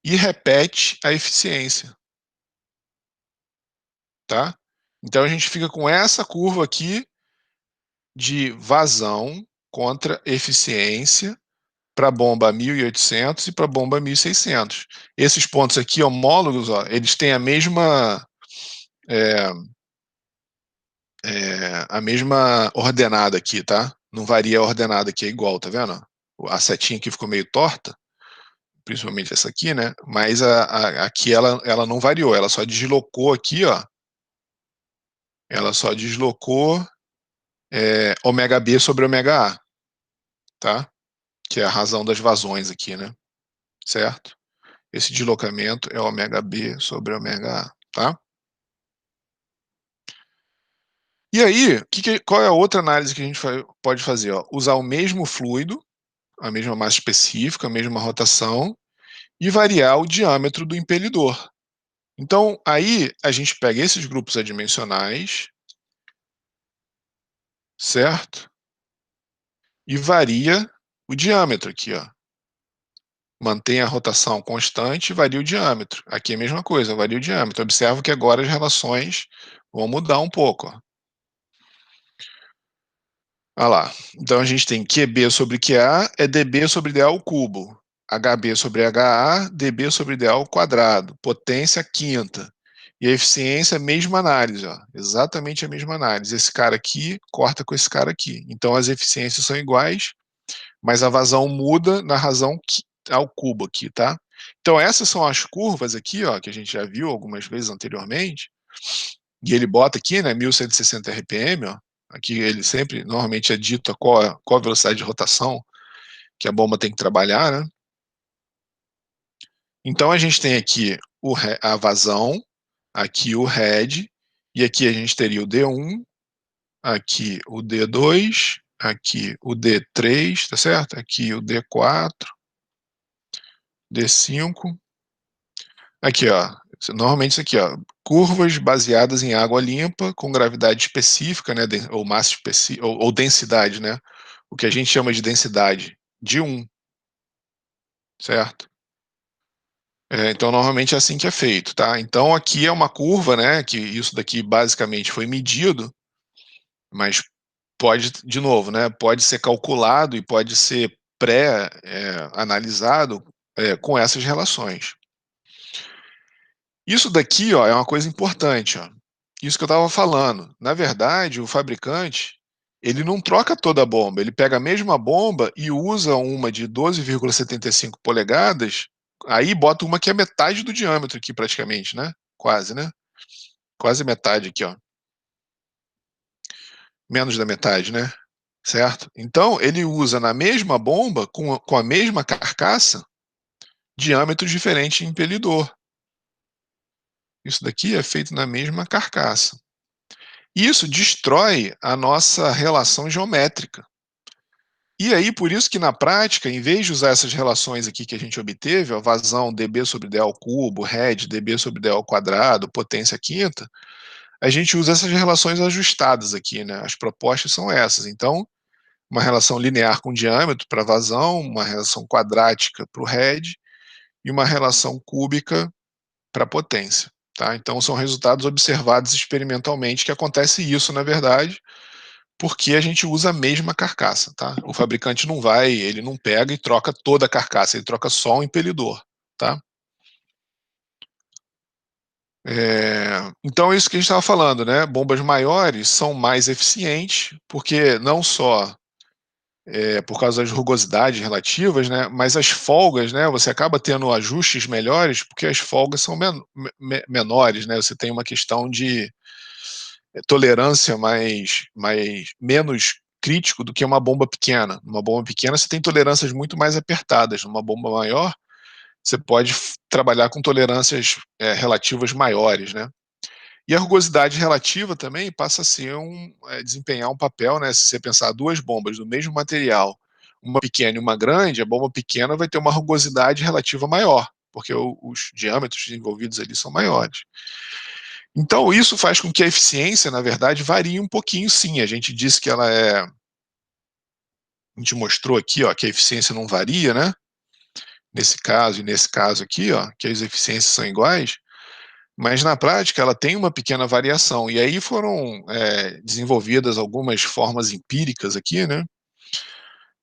e repete a eficiência, tá? Então, a gente fica com essa curva aqui de vazão contra eficiência para a bomba 1.800 e para a bomba 1.600. Esses pontos aqui homólogos, ó, eles têm a mesma ordenada aqui, tá? Não varia a ordenada aqui, é igual, tá vendo? A setinha aqui ficou meio torta, principalmente essa aqui, né? Mas aqui ela não variou, ela só deslocou aqui, ó. Ela só deslocou ômega B sobre ômega A, tá? Que é a razão das vazões aqui, né? Certo? Esse deslocamento é ômega B sobre ômega A, tá? E aí, qual é a outra análise que a gente pode fazer? Ó? Usar o mesmo fluido, a mesma massa específica, a mesma rotação, e variar o diâmetro do impelidor. Então, aí a gente pega esses grupos adimensionais, certo? E varia o diâmetro aqui, ó. Mantém a rotação constante e varia o diâmetro. Aqui é a mesma coisa, varia o diâmetro. Observa que agora as relações vão mudar um pouco, ó. Olha lá. Então a gente tem QB sobre QA é DB sobre DA ao cubo. HB sobre HA, DB sobre DA ao quadrado. Potência quinta. E a eficiência, mesma análise, ó. Exatamente a mesma análise. Esse cara aqui corta com esse cara aqui. Então as eficiências são iguais, mas a vazão muda na razão ao cubo aqui, tá? Então essas são as curvas aqui, ó, que a gente já viu algumas vezes anteriormente. E ele bota aqui, né, 1.160 RPM, ó. Aqui ele sempre, normalmente é dito qual a velocidade de rotação que a bomba tem que trabalhar, né? Então a gente tem aqui a vazão, aqui o head, e aqui a gente teria o D1, aqui o D2, aqui o D3, tá certo? Aqui o D4, D5. Aqui, ó, normalmente isso aqui, ó, curvas baseadas em água limpa com gravidade específica, né, ou massa específica, ou densidade, né? O que a gente chama de densidade de 1, certo? Então, normalmente é assim que é feito, tá? Então, aqui é uma curva, né, que isso daqui basicamente foi medido, mas pode, de novo, né, pode ser calculado e pode ser pré-analisado com essas relações. Isso daqui, ó, é uma coisa importante, ó. Isso que eu estava falando. Na verdade, o fabricante, ele não troca toda a bomba, ele pega a mesma bomba e usa uma de 12,75 polegadas Aí bota uma que é metade do diâmetro aqui praticamente, né? Quase, né? Quase metade aqui, ó. Menos da metade, né? Certo? Então, ele usa na mesma bomba, com a mesma carcaça, diâmetros diferentes em impelidor. Isso daqui é feito na mesma carcaça. Isso destrói a nossa relação geométrica. E aí, por isso que na prática, em vez de usar essas relações aqui que a gente obteve, a vazão dB sobre dE ao cubo, head dB sobre dE ao quadrado, potência quinta, a gente usa essas relações ajustadas aqui, né? As propostas são essas. Então, uma relação linear com diâmetro para vazão, uma relação quadrática para o head e uma relação cúbica para a potência. Tá? Então, são resultados observados experimentalmente que acontece isso, na verdade, porque a gente usa a mesma carcaça. Tá? O fabricante ele não pega e troca toda a carcaça, ele troca só o impelidor. Tá? Então, é isso que a gente estava falando, né? Bombas maiores são mais eficientes, porque não só por causa das rugosidades relativas, né? Mas as folgas, né? Você acaba tendo ajustes melhores porque as folgas são menores, né? Você tem uma questão de tolerância menos crítico do que uma bomba pequena. Uma bomba pequena você tem tolerâncias muito mais apertadas. Numa bomba maior, você pode trabalhar com tolerâncias relativas maiores, né? E a rugosidade relativa também passa a ser desempenhar um papel, né? Se você pensar duas bombas do mesmo material, uma pequena e uma grande, a bomba pequena vai ter uma rugosidade relativa maior, porque os diâmetros envolvidos ali são maiores. Então, isso faz com que a eficiência, na verdade, varie um pouquinho, sim. A gente disse que ela é... A gente mostrou aqui, ó, que a eficiência não varia, né? Nesse caso e nesse caso aqui, ó, que as eficiências são iguais. Mas na prática ela tem uma pequena variação, e aí foram desenvolvidas algumas formas empíricas aqui, né,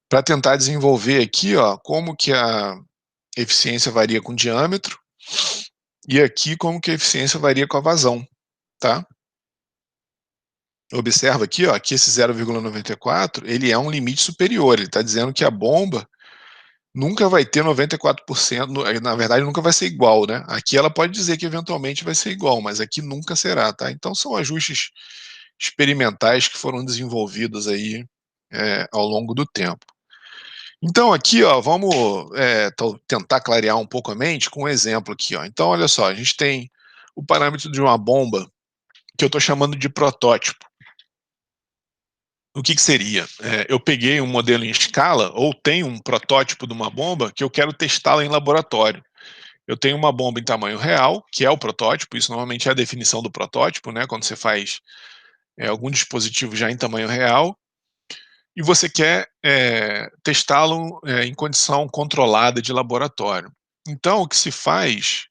para tentar desenvolver aqui, ó, como que a eficiência varia com o diâmetro, e aqui como que a eficiência varia com a vazão, tá? Observa aqui, ó, que esse 0,94, ele é um limite superior, ele está dizendo que a bomba nunca vai ter 94%, na verdade nunca vai ser igual, né? Aqui ela pode dizer que eventualmente vai ser igual, mas aqui nunca será, tá? Então são ajustes experimentais que foram desenvolvidos aí ao longo do tempo. Então aqui, ó, vamos tentar clarear um pouco a mente com um exemplo aqui, ó. Então olha só, a gente tem o parâmetro de uma bomba que eu estou chamando de protótipo. O que seria? Eu peguei um modelo em escala, ou tenho um protótipo de uma bomba que eu quero testá-la em laboratório. Eu tenho uma bomba em tamanho real, que é o protótipo, isso normalmente é a definição do protótipo, né? Quando você faz algum dispositivo já em tamanho real, e você quer testá-lo em condição controlada de laboratório. Então, o que se faz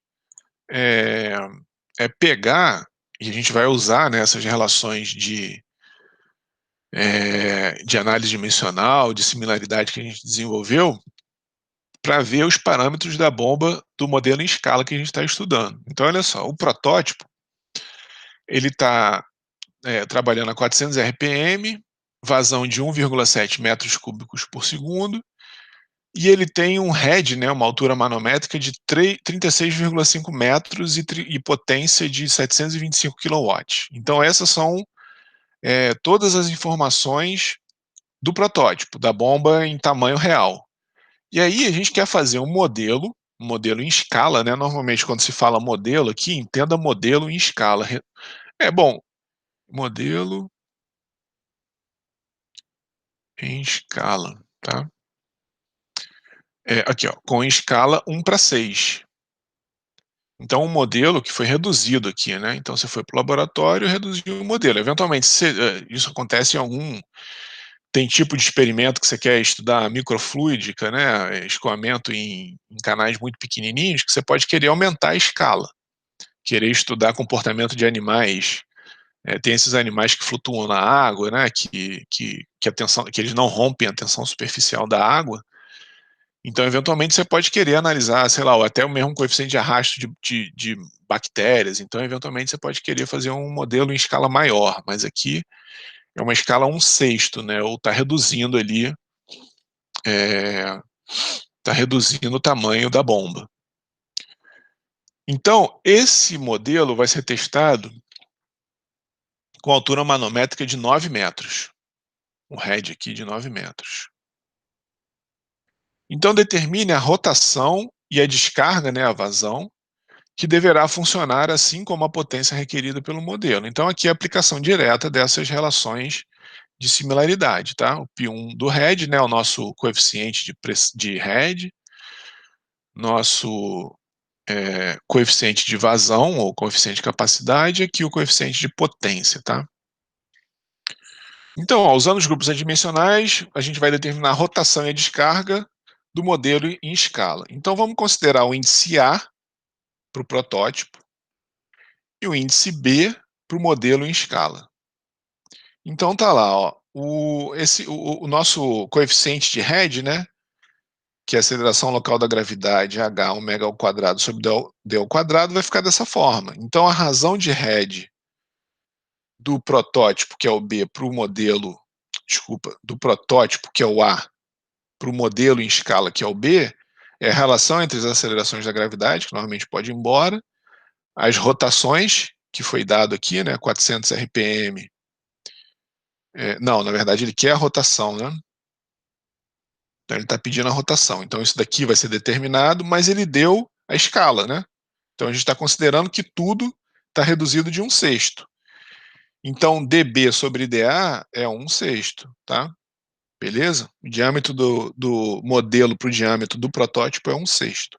é, pegar, e a gente vai usar, né, essas relações de análise dimensional, de similaridade que a gente desenvolveu, para ver os parâmetros da bomba do modelo em escala que a gente está estudando. Então, olha só, o protótipo, ele está trabalhando a 400 RPM, vazão de 1,7 metros cúbicos por segundo, e ele tem um head, né, uma altura manométrica de 36,5 metros e potência de 725 kW. Então essas são todas as informações do protótipo, da bomba em tamanho real. E aí a gente quer fazer um modelo em escala, né? Normalmente quando se fala modelo aqui, entenda modelo em escala. Bom, modelo em escala, tá? Aqui, ó, com escala 1:6. Então, um modelo que foi reduzido aqui, né? Então, você foi para o laboratório e reduziu o modelo. Eventualmente, isso acontece em algum... Tem tipo de experimento que você quer estudar microfluídica, né? Escoamento em canais muito pequenininhos, que você pode querer aumentar a escala. Querer estudar comportamento de animais. Tem esses animais que flutuam na água, né? Que eles não rompem a tensão superficial da água. Então, eventualmente, você pode querer analisar, sei lá, ou até o mesmo coeficiente de arrasto de bactérias. Então, eventualmente, você pode querer fazer um modelo em escala maior, mas aqui é uma escala 1/6, né? Ou está reduzindo ali, está reduzindo o tamanho da bomba. Então, esse modelo vai ser testado com altura manométrica de 9 metros, um head aqui de 9 metros. Então, determine a rotação e a descarga, né, a vazão, que deverá funcionar assim como a potência requerida pelo modelo. Então, aqui é a aplicação direta dessas relações de similaridade, tá? O π1 do head, né, o nosso coeficiente de head, nosso coeficiente de vazão, ou coeficiente de capacidade, aqui o coeficiente de potência, tá? Então, ó, usando os grupos adimensionais, a gente vai determinar a rotação e a descarga do modelo em escala. Então, vamos considerar o índice A para o protótipo e o índice B para o modelo em escala. Então, tá lá, ó, o nosso coeficiente de head, né, que é a aceleração local da gravidade, h ômega ao quadrado sobre d ao quadrado, vai ficar dessa forma. Então, a razão de head do protótipo, que é o B, para o modelo, desculpa, do protótipo, que é o A, para o modelo em escala, que é o B, é a relação entre as acelerações da gravidade, que normalmente pode ir embora, as rotações, que foi dado aqui, né, 400 RPM. Não, na verdade ele quer a rotação, né? Então ele está pedindo a rotação. Então isso daqui vai ser determinado, mas ele deu a escala, né? Então a gente está considerando que tudo está reduzido de 1/6. Então dB sobre dA é 1/6, tá? Beleza? O diâmetro do modelo para o diâmetro do protótipo é 1/6.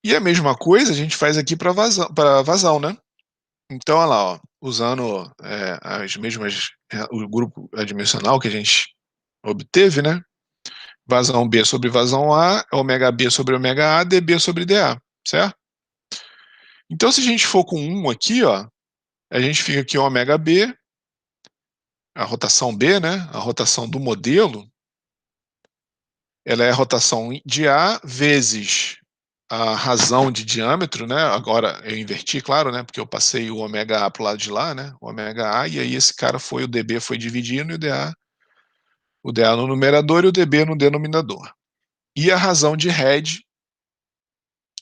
E a mesma coisa a gente faz aqui para vazão, né? Então, olha lá, ó, usando as mesmas, o grupo adimensional que a gente obteve, né? Vazão B sobre vazão A, ômega B sobre ômega A, dB sobre dA, certo? Então, se a gente for com 1 aqui, ó, a gente fica aqui ômega B, a rotação B, né? A rotação do modelo, ela é a rotação de A vezes a razão de diâmetro, né? Agora eu inverti, claro, né? Porque eu passei o ômega A para o lado de lá, né? O ômega A, e aí esse cara foi, o dB foi dividindo, e o dA no numerador e o dB no denominador. E a razão de head,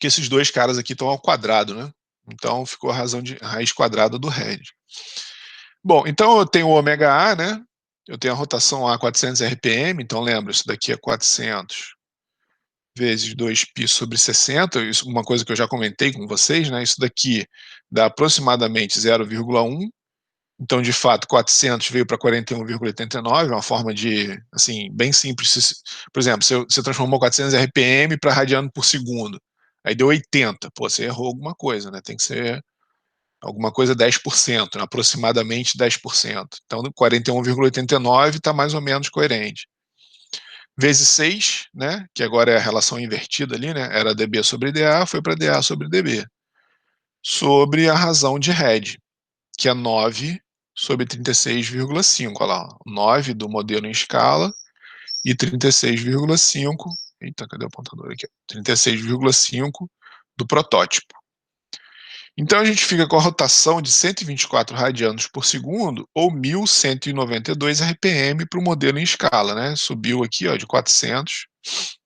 que esses dois caras aqui estão ao quadrado, né? Então ficou a razão de raiz quadrada do head. Bom, então eu tenho o ômega A, né? Eu tenho a rotação A 400 RPM, então lembra, isso daqui é 400 vezes 2π sobre 60, isso, uma coisa que eu já comentei com vocês, né? Isso daqui dá aproximadamente 0,1. Então, de fato, 400 veio para 41,89, uma forma de, assim, bem simples. Por exemplo, você transformou 400 RPM para radiano por segundo, aí deu 80, pô, você errou alguma coisa, né? Tem que ser alguma coisa 10%, aproximadamente 10%. Então, 41,89 está mais ou menos coerente. Vezes 6, né, que agora é a relação invertida ali, né, era dB sobre dA, foi para dA sobre dB, sobre a razão de head, que é 9 sobre 36,5, olha lá, 9 do modelo em escala e 36,5, eita, cadê o apontador aqui? 36,5 do protótipo. Então a gente fica com a rotação de 124 radianos por segundo, ou 1.192 RPM para o modelo em escala, né? Subiu aqui, ó, de 400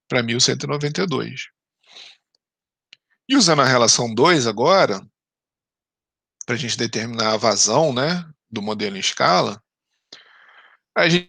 para 1.192. E usando a relação 2 agora, para a gente determinar a vazão, né, do modelo em escala, a gente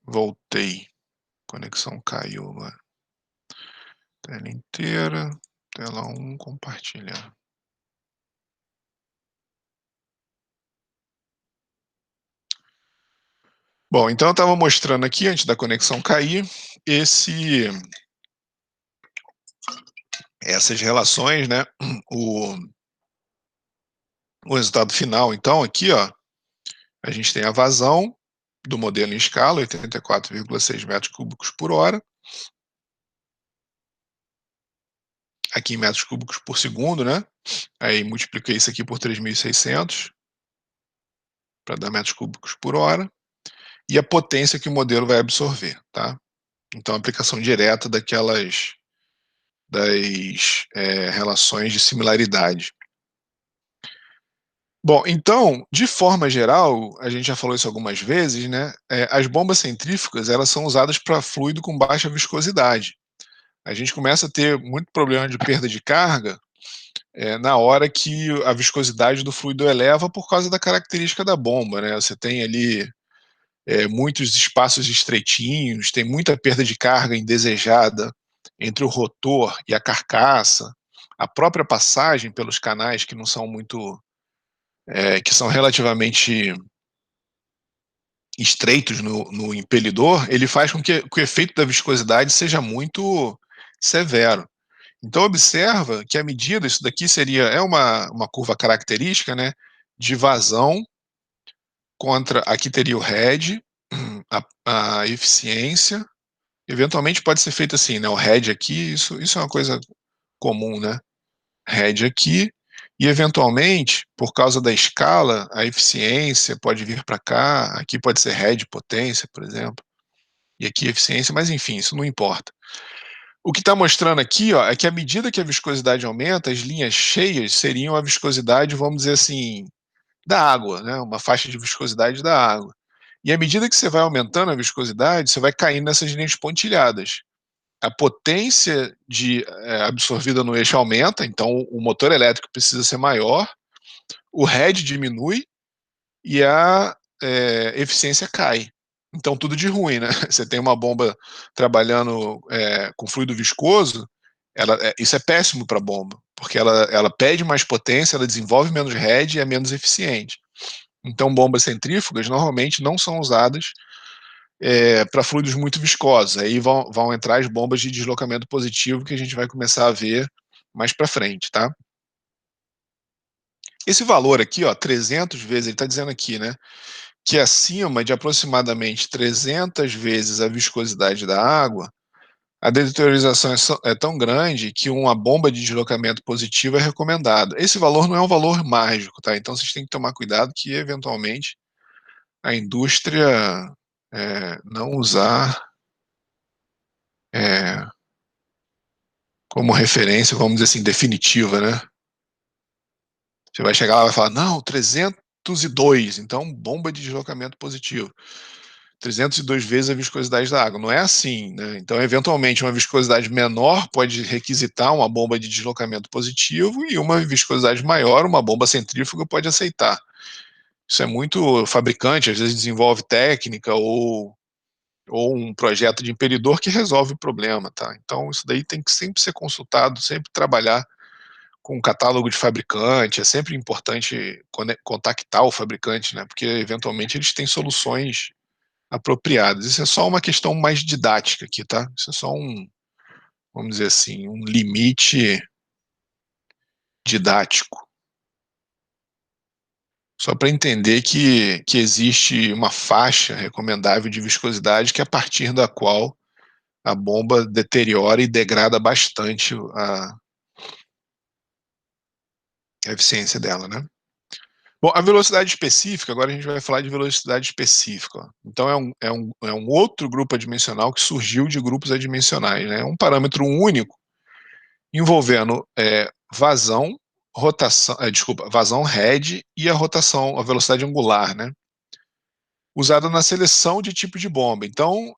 Voltei. Conexão caiu agora. Tela inteira, tela 1, compartilhar. Bom, então eu estava mostrando aqui, antes da conexão cair, essas relações, né? O, o resultado final, então, aqui, ó, a gente tem a vazão do modelo em escala, 84,6 metros cúbicos por hora. Aqui em metros cúbicos por segundo, né? Aí multipliquei isso aqui por 3.600 para dar metros cúbicos por hora. E a potência que o modelo vai absorver, tá? Então, aplicação direta das relações de similaridade. Bom, então, de forma geral, a gente já falou isso algumas vezes, né? As bombas centrífugas, elas são usadas para fluido com baixa viscosidade. A gente começa a ter muito problema de perda de carga na hora que a viscosidade do fluido eleva por causa da característica da bomba, né? Você tem ali muitos espaços estreitinhos, tem muita perda de carga indesejada entre o rotor e a carcaça, a própria passagem pelos canais que não são muito, que são relativamente estreitos no impelidor, ele faz com que o efeito da viscosidade seja muito severo. Então observa que a medida, isso daqui é uma curva característica, né, de vazão contra, aqui teria o head, a eficiência. Eventualmente pode ser feito assim, né? O head aqui, isso é uma coisa comum, né? Head aqui, e eventualmente, por causa da escala, a eficiência pode vir para cá, aqui pode ser head potência, por exemplo, e aqui eficiência, mas enfim, isso não importa. O que está mostrando aqui, ó, é que à medida que a viscosidade aumenta, as linhas cheias seriam a viscosidade, vamos dizer assim, da água, né? Uma faixa de viscosidade da água. E à medida que você vai aumentando a viscosidade, você vai caindo nessas linhas pontilhadas. A potência absorvida no eixo aumenta, então o motor elétrico precisa ser maior, o head diminui e a eficiência cai. Então tudo de ruim, né? Você tem uma bomba trabalhando com fluido viscoso, isso é péssimo para a bomba, porque ela pede mais potência, ela desenvolve menos head e é menos eficiente. Então bombas centrífugas normalmente não são usadas para fluidos muito viscosos. Aí vão entrar as bombas de deslocamento positivo que a gente vai começar a ver mais para frente, tá? Esse valor aqui, ó, 300 vezes, ele está dizendo aqui, né, que acima de aproximadamente 300 vezes a viscosidade da água, a deteriorização é tão grande que uma bomba de deslocamento positivo é recomendada. Esse valor não é um valor mágico, tá? Então vocês têm que tomar cuidado que, eventualmente, a indústria não usar é, como referência, vamos dizer assim, definitiva, né? Você vai chegar lá e vai falar, não, 302, então bomba de deslocamento positivo. 302 vezes a viscosidade da água. Não é assim, né? Então, eventualmente, uma viscosidade menor pode requisitar uma bomba de deslocamento positivo e uma viscosidade maior, uma bomba centrífuga pode aceitar. Isso é muito fabricante, às vezes desenvolve técnica ou um projeto de impelidor que resolve o problema, tá? Então, isso daí tem que sempre ser consultado, sempre trabalhar com o catálogo de fabricante, é sempre importante contactar o fabricante, né? Porque eventualmente eles têm soluções apropriadas. Isso é só uma questão mais didática aqui, tá? Isso é só vamos dizer assim, um limite didático. Só para entender que existe uma faixa recomendável de viscosidade que é a partir da qual a bomba deteriora e degrada bastante a eficiência dela, né? Bom, a velocidade específica, agora a gente vai falar de velocidade específica. Então, é um outro grupo adimensional que surgiu de grupos adimensionais, né? É um parâmetro único envolvendo vazão, rotação, desculpa, vazão head e a rotação, a velocidade angular, né? Usada na seleção de tipo de bomba. Então,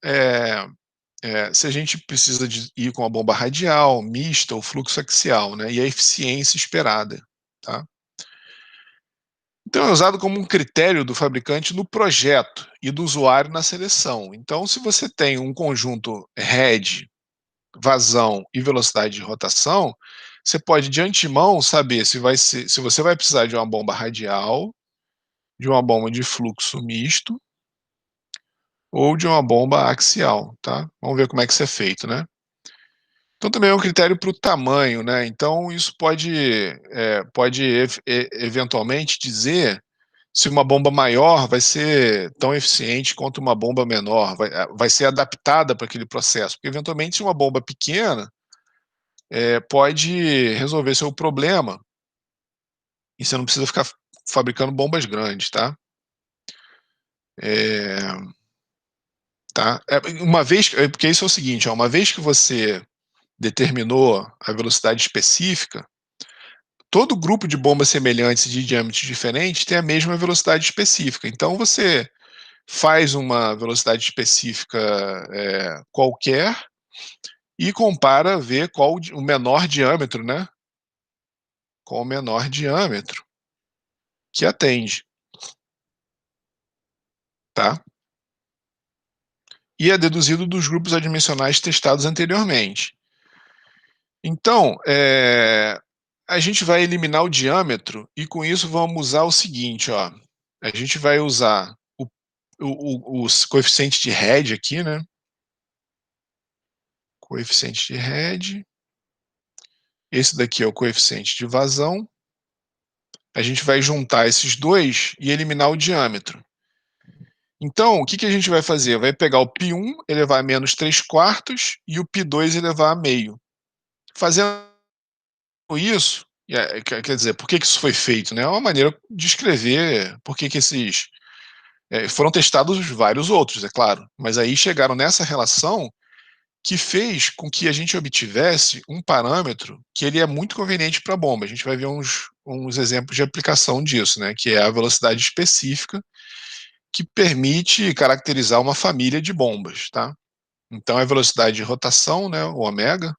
se a gente precisa de ir com a bomba radial, mista ou fluxo axial, né? E a eficiência esperada, tá? Então é usado como um critério do fabricante no projeto e do usuário na seleção. Então, se você tem um conjunto head, vazão e velocidade de rotação, você pode de antemão saber se você vai precisar de uma bomba radial, de uma bomba de fluxo misto ou de uma bomba axial, tá? Vamos ver como é que isso é feito, né? Então também é um critério para o tamanho, né? Então isso pode eventualmente dizer se uma bomba maior vai ser tão eficiente quanto uma bomba menor, vai ser adaptada para aquele processo, porque eventualmente se uma bomba pequena pode resolver seu problema e você não precisa ficar fabricando bombas grandes, tá? É, tá? Porque isso é o seguinte, ó, uma vez que você determinou a velocidade específica, todo grupo de bombas semelhantes de diâmetros diferentes tem a mesma velocidade específica. Então você faz uma velocidade específica qualquer e compara, vê qual o menor diâmetro, né? Qual o menor diâmetro que atende, tá? E é deduzido dos grupos adimensionais testados anteriormente. Então, a gente vai eliminar o diâmetro e com isso vamos usar o seguinte, ó. A gente vai usar os coeficientes de head aqui, né? Coeficiente de head. Esse daqui é o coeficiente de vazão. A gente vai juntar esses dois e eliminar o diâmetro. Então, o que a gente vai fazer? Vai pegar o π1 elevar a menos 3 quartos e o π2 elevar a meio. Fazendo isso, quer dizer, por que isso foi feito? Né? É uma maneira de escrever por que esses... foram testados vários outros, é claro, mas aí chegaram nessa relação que fez com que a gente obtivesse um parâmetro que ele é muito conveniente para a bomba. A gente vai ver uns exemplos de aplicação disso, né? Que é a velocidade específica, que permite caracterizar uma família de bombas, tá? Então, é a velocidade de rotação, né, o ômega,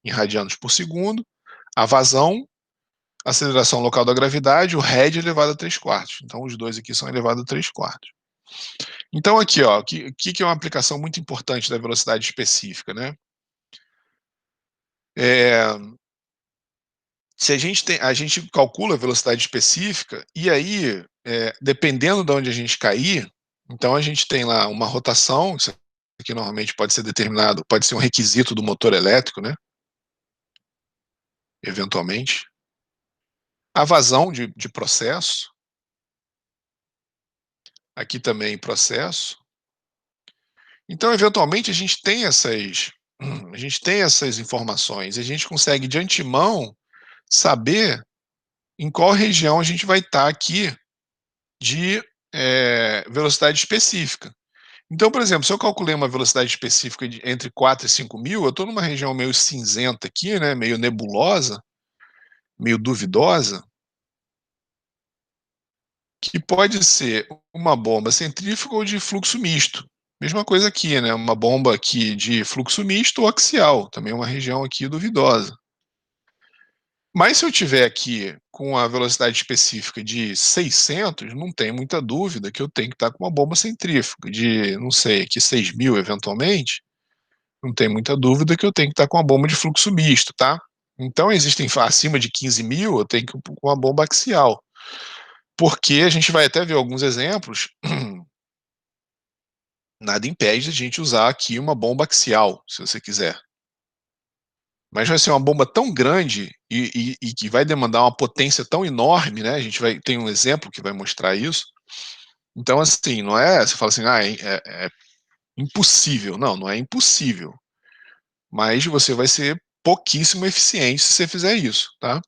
em radianos por segundo, a vazão, a aceleração local da gravidade, o head elevado a 3 quartos. Então, os dois aqui são elevados a 3 quartos. Então, aqui, ó, que é uma aplicação muito importante da velocidade específica, né? Se a gente calcula a velocidade específica, e aí, dependendo de onde a gente cair, então a gente tem lá uma rotação, isso aqui normalmente pode ser determinado, pode ser um requisito do motor elétrico, né? Eventualmente. A vazão de processo, aqui também processo. Então, eventualmente, a gente tem essas informações, a gente consegue de antemão saber em qual região a gente vai estar aqui de velocidade específica. Então, por exemplo, se eu calculei uma velocidade específica entre 4 e 5 mil, eu estou numa região meio cinzenta aqui, né, meio nebulosa, meio duvidosa, que pode ser uma bomba centrífuga ou de fluxo misto. Mesma coisa aqui, né, uma bomba aqui de fluxo misto ou axial, também é uma região aqui duvidosa. Mas se eu tiver aqui com a velocidade específica de 600, não tem muita dúvida que eu tenho que estar com uma bomba centrífuga de, não sei, aqui 6 mil eventualmente, não tem muita dúvida que eu tenho que estar com uma bomba de fluxo misto, tá? Então existem acima de 15 mil, eu tenho que ir com uma bomba axial. Porque a gente vai até ver alguns exemplos, nada impede a gente usar aqui uma bomba axial, se você quiser. Mas vai ser uma bomba tão grande e que vai demandar uma potência tão enorme, né? A gente vai tem um exemplo que vai mostrar isso. Então, assim, não é, você fala assim, é impossível. Não, não é impossível. Mas você vai ser pouquíssimo eficiente se você fizer isso, tá?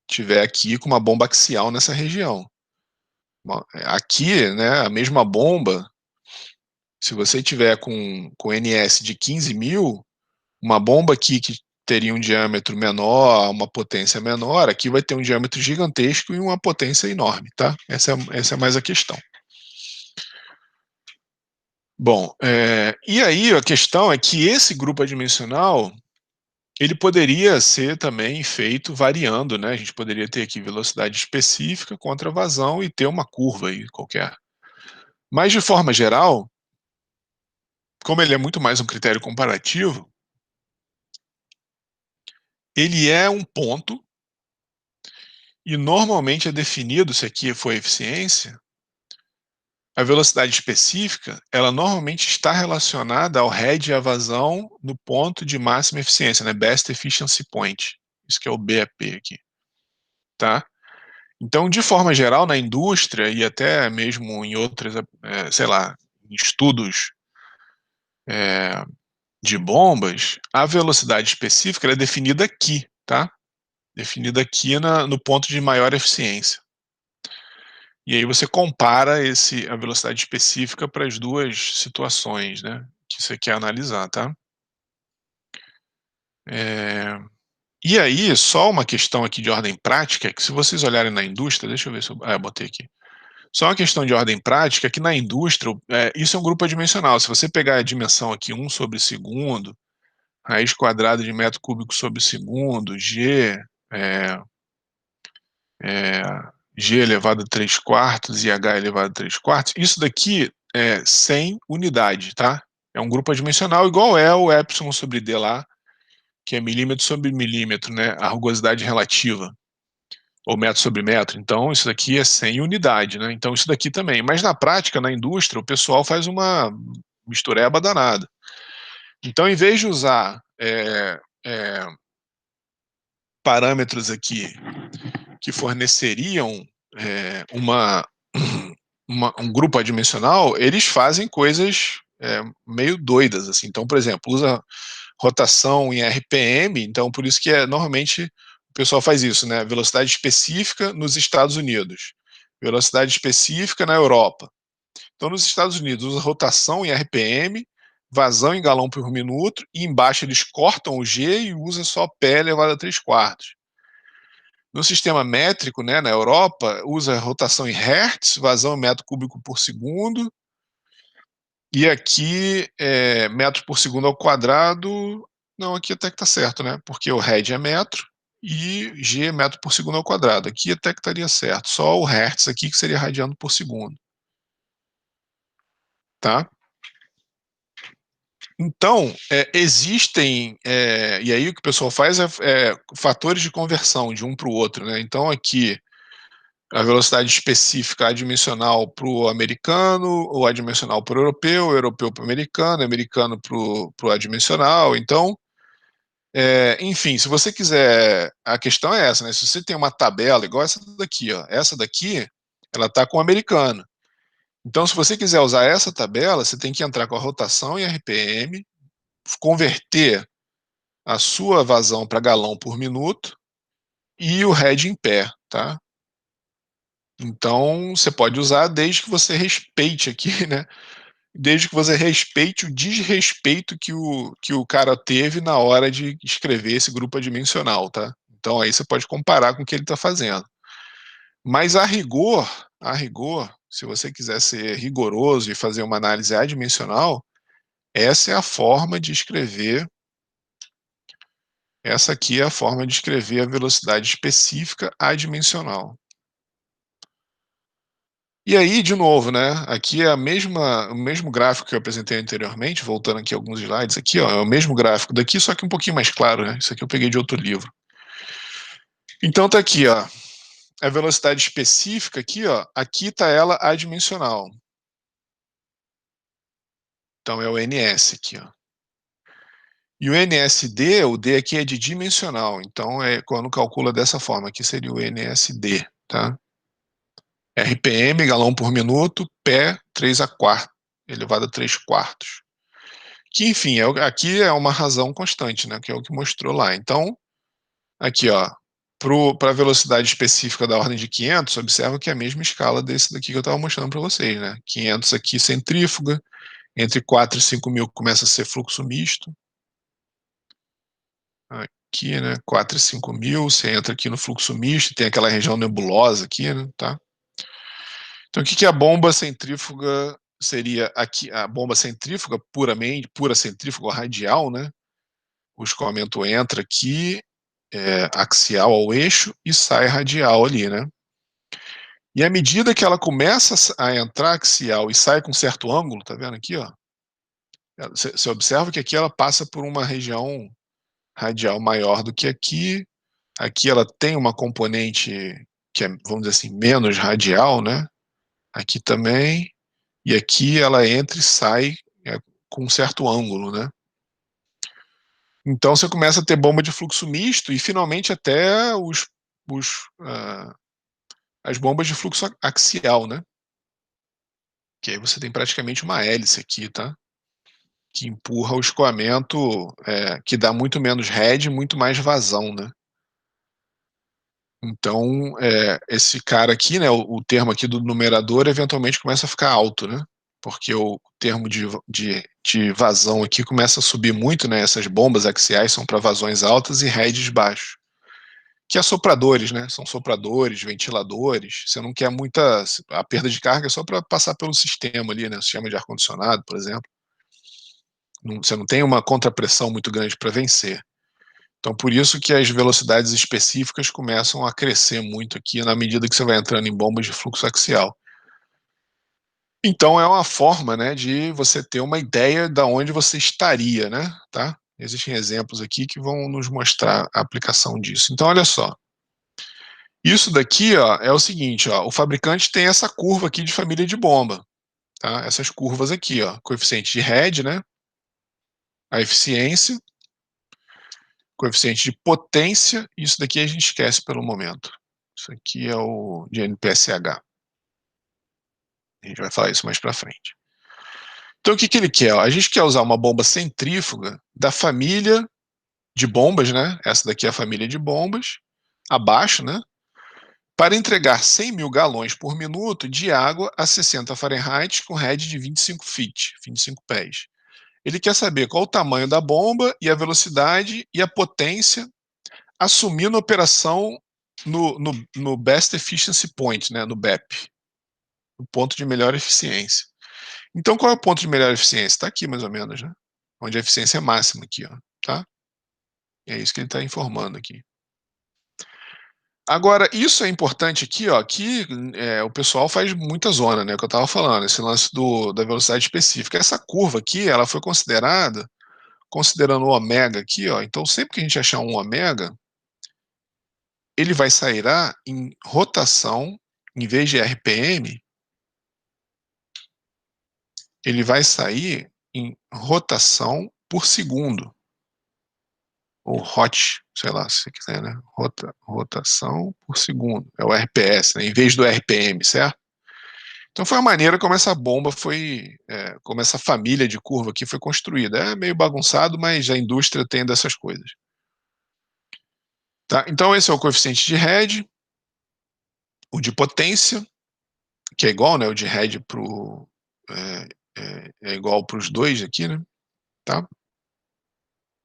Tiver aqui com uma bomba axial nessa região. Aqui, né, a mesma bomba, se você tiver com NS de 15 mil, uma bomba aqui que teria um diâmetro menor, uma potência menor, aqui vai ter um diâmetro gigantesco e uma potência enorme, tá? Essa é mais a questão. Bom, e aí a questão é que esse grupo adimensional, ele poderia ser também feito variando, né, a gente poderia ter aqui velocidade específica contra vazão e ter uma curva aí qualquer. Mas de forma geral, como ele é muito mais um critério comparativo, ele é um ponto e normalmente é definido, se aqui for eficiência, a velocidade específica, ela normalmente está relacionada ao head e à vazão no ponto de máxima eficiência, né, Best Efficiency Point, isso que é o BEP aqui, tá? Então, de forma geral, na indústria e até mesmo em outras, sei lá, em estudos de bombas, a velocidade específica ela é definida aqui, tá? Definida aqui no ponto de maior eficiência. E aí você compara a velocidade específica para as duas situações, né, que você quer analisar, tá? É, e aí, só uma questão aqui de ordem prática, é que se vocês olharem na indústria, deixa eu ver se eu botei aqui. Só uma questão de ordem prática, que na indústria, isso é um grupo adimensional. Se você pegar a dimensão aqui 1/segundo, raiz quadrada de metro cúbico sobre segundo, é, é, G elevado a 3 quartos e H elevado a 3 quartos, isso daqui é 100 unidade, tá? É um grupo adimensional igual é o epsilon sobre D lá, que é milímetro sobre milímetro, né? A rugosidade relativa, ou metro sobre metro. Então, isso daqui é 100 unidade, né? Então, isso daqui também. Mas na prática, na indústria, o pessoal faz uma mistureba danada. Então, em vez de usar parâmetros aqui que forneceriam uma, um grupo adimensional, eles fazem coisas meio doidas, assim. Então, por exemplo, usa rotação em RPM, então por isso que normalmente o pessoal faz isso, né? Velocidade específica nos Estados Unidos, velocidade específica na Europa. Então, nos Estados Unidos, usa rotação em RPM, vazão em galão por minuto, e embaixo eles cortam o G e usa só P elevado a 3 quartos. No sistema métrico, né, na Europa, usa rotação em Hertz, vazão em metro cúbico por segundo, e aqui metro por segundo ao quadrado. Não, aqui até que tá certo, né? Porque o head é metro e G é metro por segundo ao quadrado. Aqui até que estaria certo. Só o Hertz aqui que seria radiano por segundo. Tá? Então, existem, e aí o que o pessoal faz é fatores de conversão de um para o outro, né? Então aqui a velocidade específica adimensional para o americano, ou adimensional para o europeu, europeu para o americano, americano para o adimensional. Então, enfim, se você quiser, a questão é essa, né? Se você tem uma tabela igual essa daqui, ela está com o americano. Então, se você quiser usar essa tabela, você tem que entrar com a rotação em RPM, converter a sua vazão para galão por minuto e o head em pé, tá? Então, você pode usar desde que você respeite aqui, né? Desde que você respeite o desrespeito que o cara teve na hora de escrever esse grupo adimensional, tá? Então, aí você pode comparar com o que ele está fazendo. Mas a rigor, se você quiser ser rigoroso e fazer uma análise adimensional, essa é a forma de escrever, essa aqui é a forma de escrever a velocidade específica adimensional. E aí, de novo, né? Aqui é o mesmo gráfico que eu apresentei anteriormente, voltando aqui alguns slides, aqui, ó, é o mesmo gráfico daqui, só que um pouquinho mais claro, né? Isso aqui eu peguei de outro livro. Então tá aqui, ó, a velocidade específica aqui, ó, aqui tá ela adimensional. Então é o NS aqui, ó. E o NSD, o D aqui é de dimensional, então quando calcula dessa forma, aqui seria o NSD, tá? RPM, galão por minuto, pé 3 a quarto, elevado a 3 quartos. Que, enfim, aqui é uma razão constante, né? Que é o que mostrou lá. Então, aqui, ó, para a velocidade específica da ordem de 500, observa que é a mesma escala desse daqui que eu estava mostrando para vocês, né? 500 aqui centrífuga, entre 4 e 5 mil começa a ser fluxo misto. Aqui, né? 4 e 5 mil, você entra aqui no fluxo misto, tem aquela região nebulosa aqui, né? Tá? Então, o que é a bomba centrífuga? Seria aqui a bomba centrífuga puramente, pura centrífuga radial, né? o escoamento entra aqui, axial ao eixo e sai radial ali, né? E à medida que ela começa a entrar axial e sai com certo ângulo, tá vendo aqui, ó? Você observa que aqui ela passa por uma região radial maior do que aqui. Aqui ela tem uma componente que é, vamos dizer assim, menos radial, né? Aqui também. E aqui ela entra e sai com um certo ângulo, né? Então você começa a ter bomba de fluxo misto e finalmente até as bombas de fluxo axial, né? Que aí você tem praticamente uma hélice aqui, tá? Que empurra o escoamento, que dá muito menos head, muito mais vazão, né? Então, esse cara aqui, né, o termo aqui do numerador, eventualmente começa a ficar alto, né? Porque o termo de vazão aqui começa a subir muito, né? Essas bombas axiais são para vazões altas e heads baixos. Que é sopradores, né? São sopradores, ventiladores. Você não quer muita. A perda de carga é só para passar pelo sistema ali, né? O sistema de ar-condicionado, por exemplo. Você não tem uma contrapressão muito grande para vencer. Então, por isso que as velocidades específicas começam a crescer muito aqui na medida que você vai entrando em bombas de fluxo axial. Então, é uma forma, né, de você ter uma ideia de onde você estaria, né, tá? Existem exemplos aqui que vão nos mostrar a aplicação disso. Então, olha só. Isso daqui, ó, é o seguinte, ó, o fabricante tem essa curva aqui de família de bomba, tá? Essas curvas aqui, ó, coeficiente de head, né? A eficiência, coeficiente de potência, isso daqui a gente esquece pelo momento. Isso aqui é o de NPSH. A gente vai falar isso mais para frente. Então, o que ele quer? A gente quer usar uma bomba centrífuga da família de bombas, né? Essa daqui é a família de bombas, abaixo, né? Para entregar 100 mil galões por minuto de água a 60 Fahrenheit com head de 25 feet, 25 pés. Ele quer saber qual o tamanho da bomba e a velocidade e a potência, assumindo a operação no Best Efficiency Point, né, no BEP, o ponto de melhor eficiência. Então, qual é o ponto de melhor eficiência? Está aqui, mais ou menos, né? Onde a eficiência é máxima aqui, ó, tá? É isso que ele está informando aqui. Agora, isso é importante aqui, ó, que o pessoal faz muita zona, né? Que eu estava falando, esse lance da velocidade específica. Essa curva aqui, ela foi considerada, considerando o ômega aqui, ó. Então, sempre que a gente achar um ômega, ele vai sair em rotação, em vez de RPM, ele vai sair em rotação por segundo. Ou hot, sei lá, se você quiser, né? Rotação por segundo. É o RPS, né? Em vez do RPM, certo? Então foi a maneira como essa bomba foi, como essa família de curva aqui foi construída. É meio bagunçado, mas a indústria tem dessas coisas. Tá? Então esse é o coeficiente de head, o de potência, que é igual, né? O de head é igual para os dois aqui, né? Tá?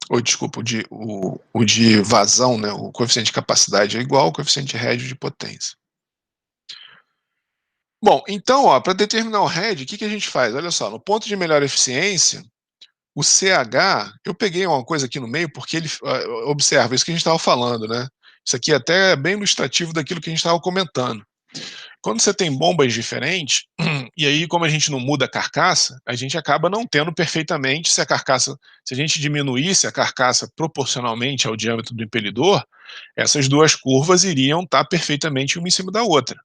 Ou desculpa, o de vazão, né? O coeficiente de capacidade é igual ao coeficiente de head de potência. Bom, então, para determinar o head, o que a gente faz? Olha só, no ponto de melhor eficiência, o CH, eu peguei uma coisa aqui no meio porque ele observa isso que a gente estava falando, né? Isso aqui é até bem ilustrativo daquilo que a gente estava comentando. Quando você tem bombas diferentes, e aí como a gente não muda a carcaça, a gente acaba não tendo perfeitamente se a gente diminuísse a carcaça proporcionalmente ao diâmetro do impelidor, essas duas curvas iriam estar perfeitamente uma em cima da outra.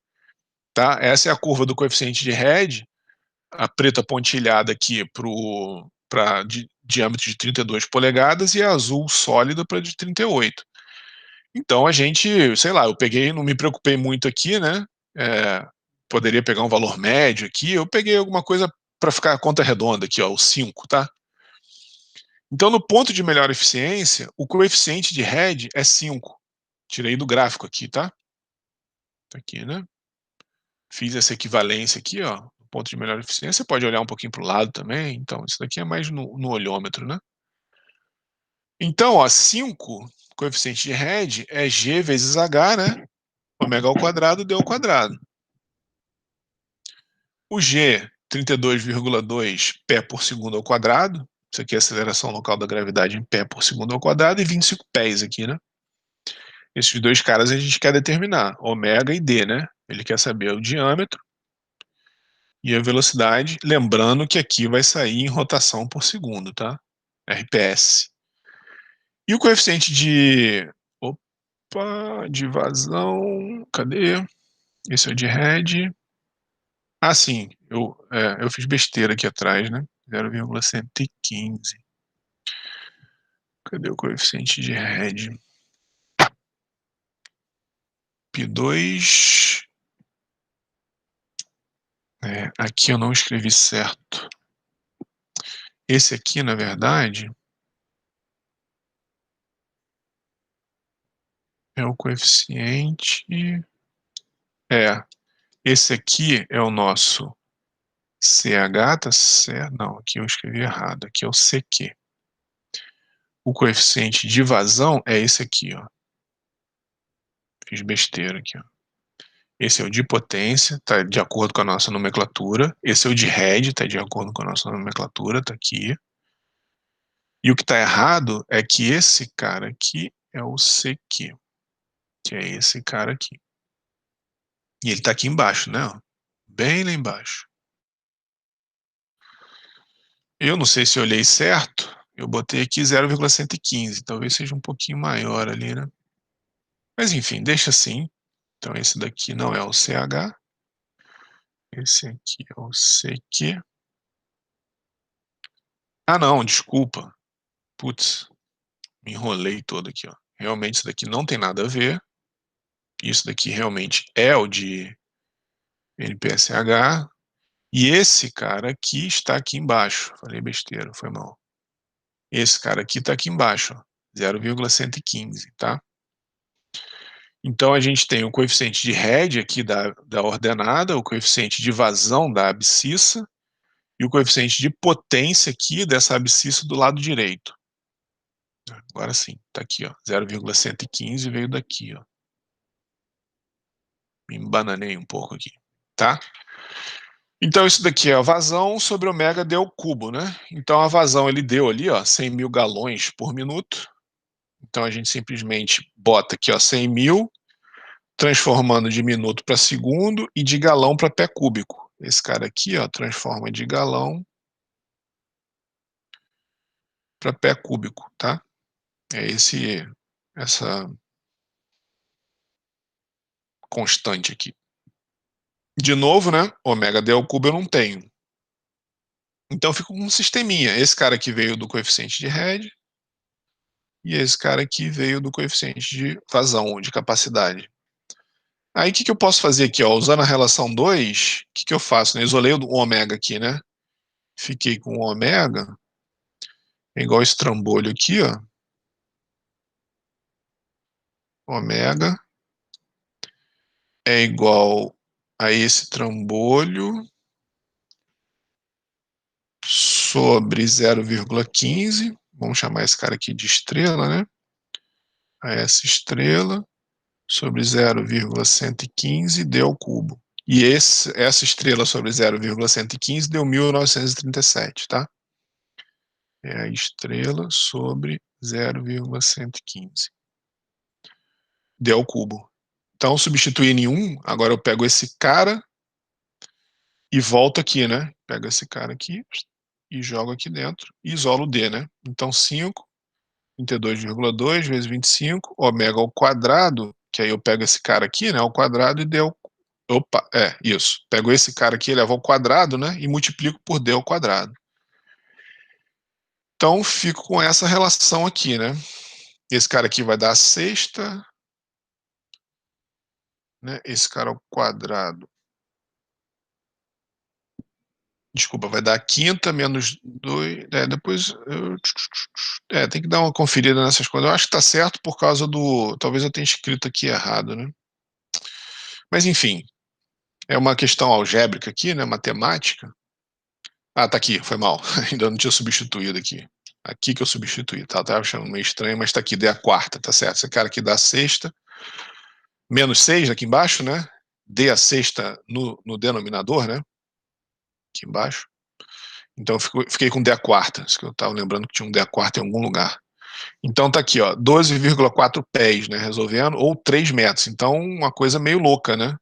Tá? Essa é a curva do coeficiente de head, a preta pontilhada aqui para diâmetro de 32 polegadas e a azul sólida para de 38. Então a gente, sei lá, eu peguei, não me preocupei muito aqui, né? Poderia pegar um valor médio aqui, eu peguei alguma coisa para ficar a conta redonda aqui, ó, o 5, tá? Então no ponto de melhor eficiência, o coeficiente de head é 5. Tirei do gráfico aqui, tá? Tá aqui, né? Fiz essa equivalência aqui, ó, ponto de melhor eficiência. Você pode olhar um pouquinho para o lado também. Então, isso daqui é mais no olhômetro, né? Então, ó, 5, coeficiente de head, é G vezes H, né? Ômega ao quadrado, D ao quadrado. O G, 32,2 pé por segundo ao quadrado. Isso aqui é a aceleração local da gravidade em pé por segundo ao quadrado e 25 pés aqui, né? Esses dois caras a gente quer determinar, ômega e d, né? Ele quer saber o diâmetro e a velocidade, lembrando que aqui vai sair em rotação por segundo, tá? RPS. E o coeficiente de vazão, cadê? Esse é o de head. Ah, sim, eu fiz besteira aqui atrás, né? 0,115. Cadê o coeficiente de head? P2. Aqui eu não escrevi certo. Esse aqui, na verdade, é o coeficiente. Esse aqui é o nosso CH, tá certo? Não, aqui eu escrevi errado. Aqui é o CQ. O coeficiente de vazão é esse aqui, ó. Fiz besteira aqui, ó. Esse é o de potência, tá de acordo com a nossa nomenclatura. Esse é o de head, tá de acordo com a nossa nomenclatura, tá aqui. E o que tá errado é que esse cara aqui é o CQ, que é esse cara aqui. E ele tá aqui embaixo, né? Ó, bem lá embaixo. Eu não sei se eu olhei certo. Eu botei aqui 0,115. Talvez seja um pouquinho maior ali, né? Mas enfim, deixa assim. Então esse daqui não é o CH. Esse aqui é o CQ. Ah, não, desculpa. Putz, me enrolei todo aqui, ó. Realmente isso daqui não tem nada a ver. Isso daqui realmente é o de NPSH. E esse cara aqui está aqui embaixo. Falei besteira, foi mal. Esse cara aqui está aqui embaixo, ó, 0,115, tá? Então a gente tem o coeficiente de head aqui da ordenada, o coeficiente de vazão da abscissa e o coeficiente de potência aqui dessa abscissa do lado direito. Agora sim, tá aqui, ó, 0,115 veio daqui, ó. Me embananei um pouco aqui, tá? Então isso daqui é a vazão sobre ômega d ao cubo, né? Então a vazão ele deu ali, ó, 100 mil galões por minuto. Então a gente simplesmente bota aqui, ó, 100 mil, transformando de minuto para segundo e de galão para pé cúbico. Esse cara aqui, ó, transforma de galão para pé cúbico, tá? É essa constante aqui. De novo, né? Ômega d ao cubo eu não tenho. Então fica com um sisteminha. Esse cara aqui veio do coeficiente de head e esse cara aqui veio do coeficiente de vazão, de capacidade. Aí o que eu posso fazer aqui, ó? Usando a relação 2, o que eu faço? Né? Isolei o ômega aqui, né? Fiquei com o ômega, é igual esse trambolho aqui, ó. Ômega é igual a esse trambolho sobre 0,15. Vamos chamar esse cara aqui de estrela, né? A essa estrela sobre 0,115 d ao cubo. E essa estrela sobre 0,115 deu 1937, tá? É a estrela sobre 0,115 d ao cubo. Então, substituir em 1, agora eu pego esse cara e volto aqui, né? Pego esse cara aqui e jogo aqui dentro e isolo o D, né? Então 5, 32,2 vezes 25, ômega ao quadrado, que aí eu pego esse cara aqui, né, ao quadrado e D ao... Opa, isso. Pego esse cara aqui, levo ao quadrado, né, e multiplico por D ao quadrado. Então fico com essa relação aqui, né? Esse cara aqui vai dar a sexta, né? Esse cara ao quadrado, desculpa, vai dar a quinta menos 2. Depois tem que dar uma conferida nessas coisas. Eu acho que tá certo por causa do. Talvez eu tenha escrito aqui errado, né? Mas enfim, é uma questão algébrica aqui, né? Matemática. Ah, tá aqui, foi mal. Ainda não tinha substituído aqui. Aqui que eu substituí, tá? Tava achando meio estranho, mas tá aqui, dê a quarta, tá certo? Esse cara aqui dá a sexta. Menos 6 aqui embaixo, né? Dê a sexta no denominador, né? Aqui embaixo. Então eu fiquei com D a quarta, isso que eu estava lembrando que tinha um D a quarta em algum lugar. Então tá aqui, ó, 12,4 pés, né, resolvendo, ou 3 metros. Então uma coisa meio louca, né?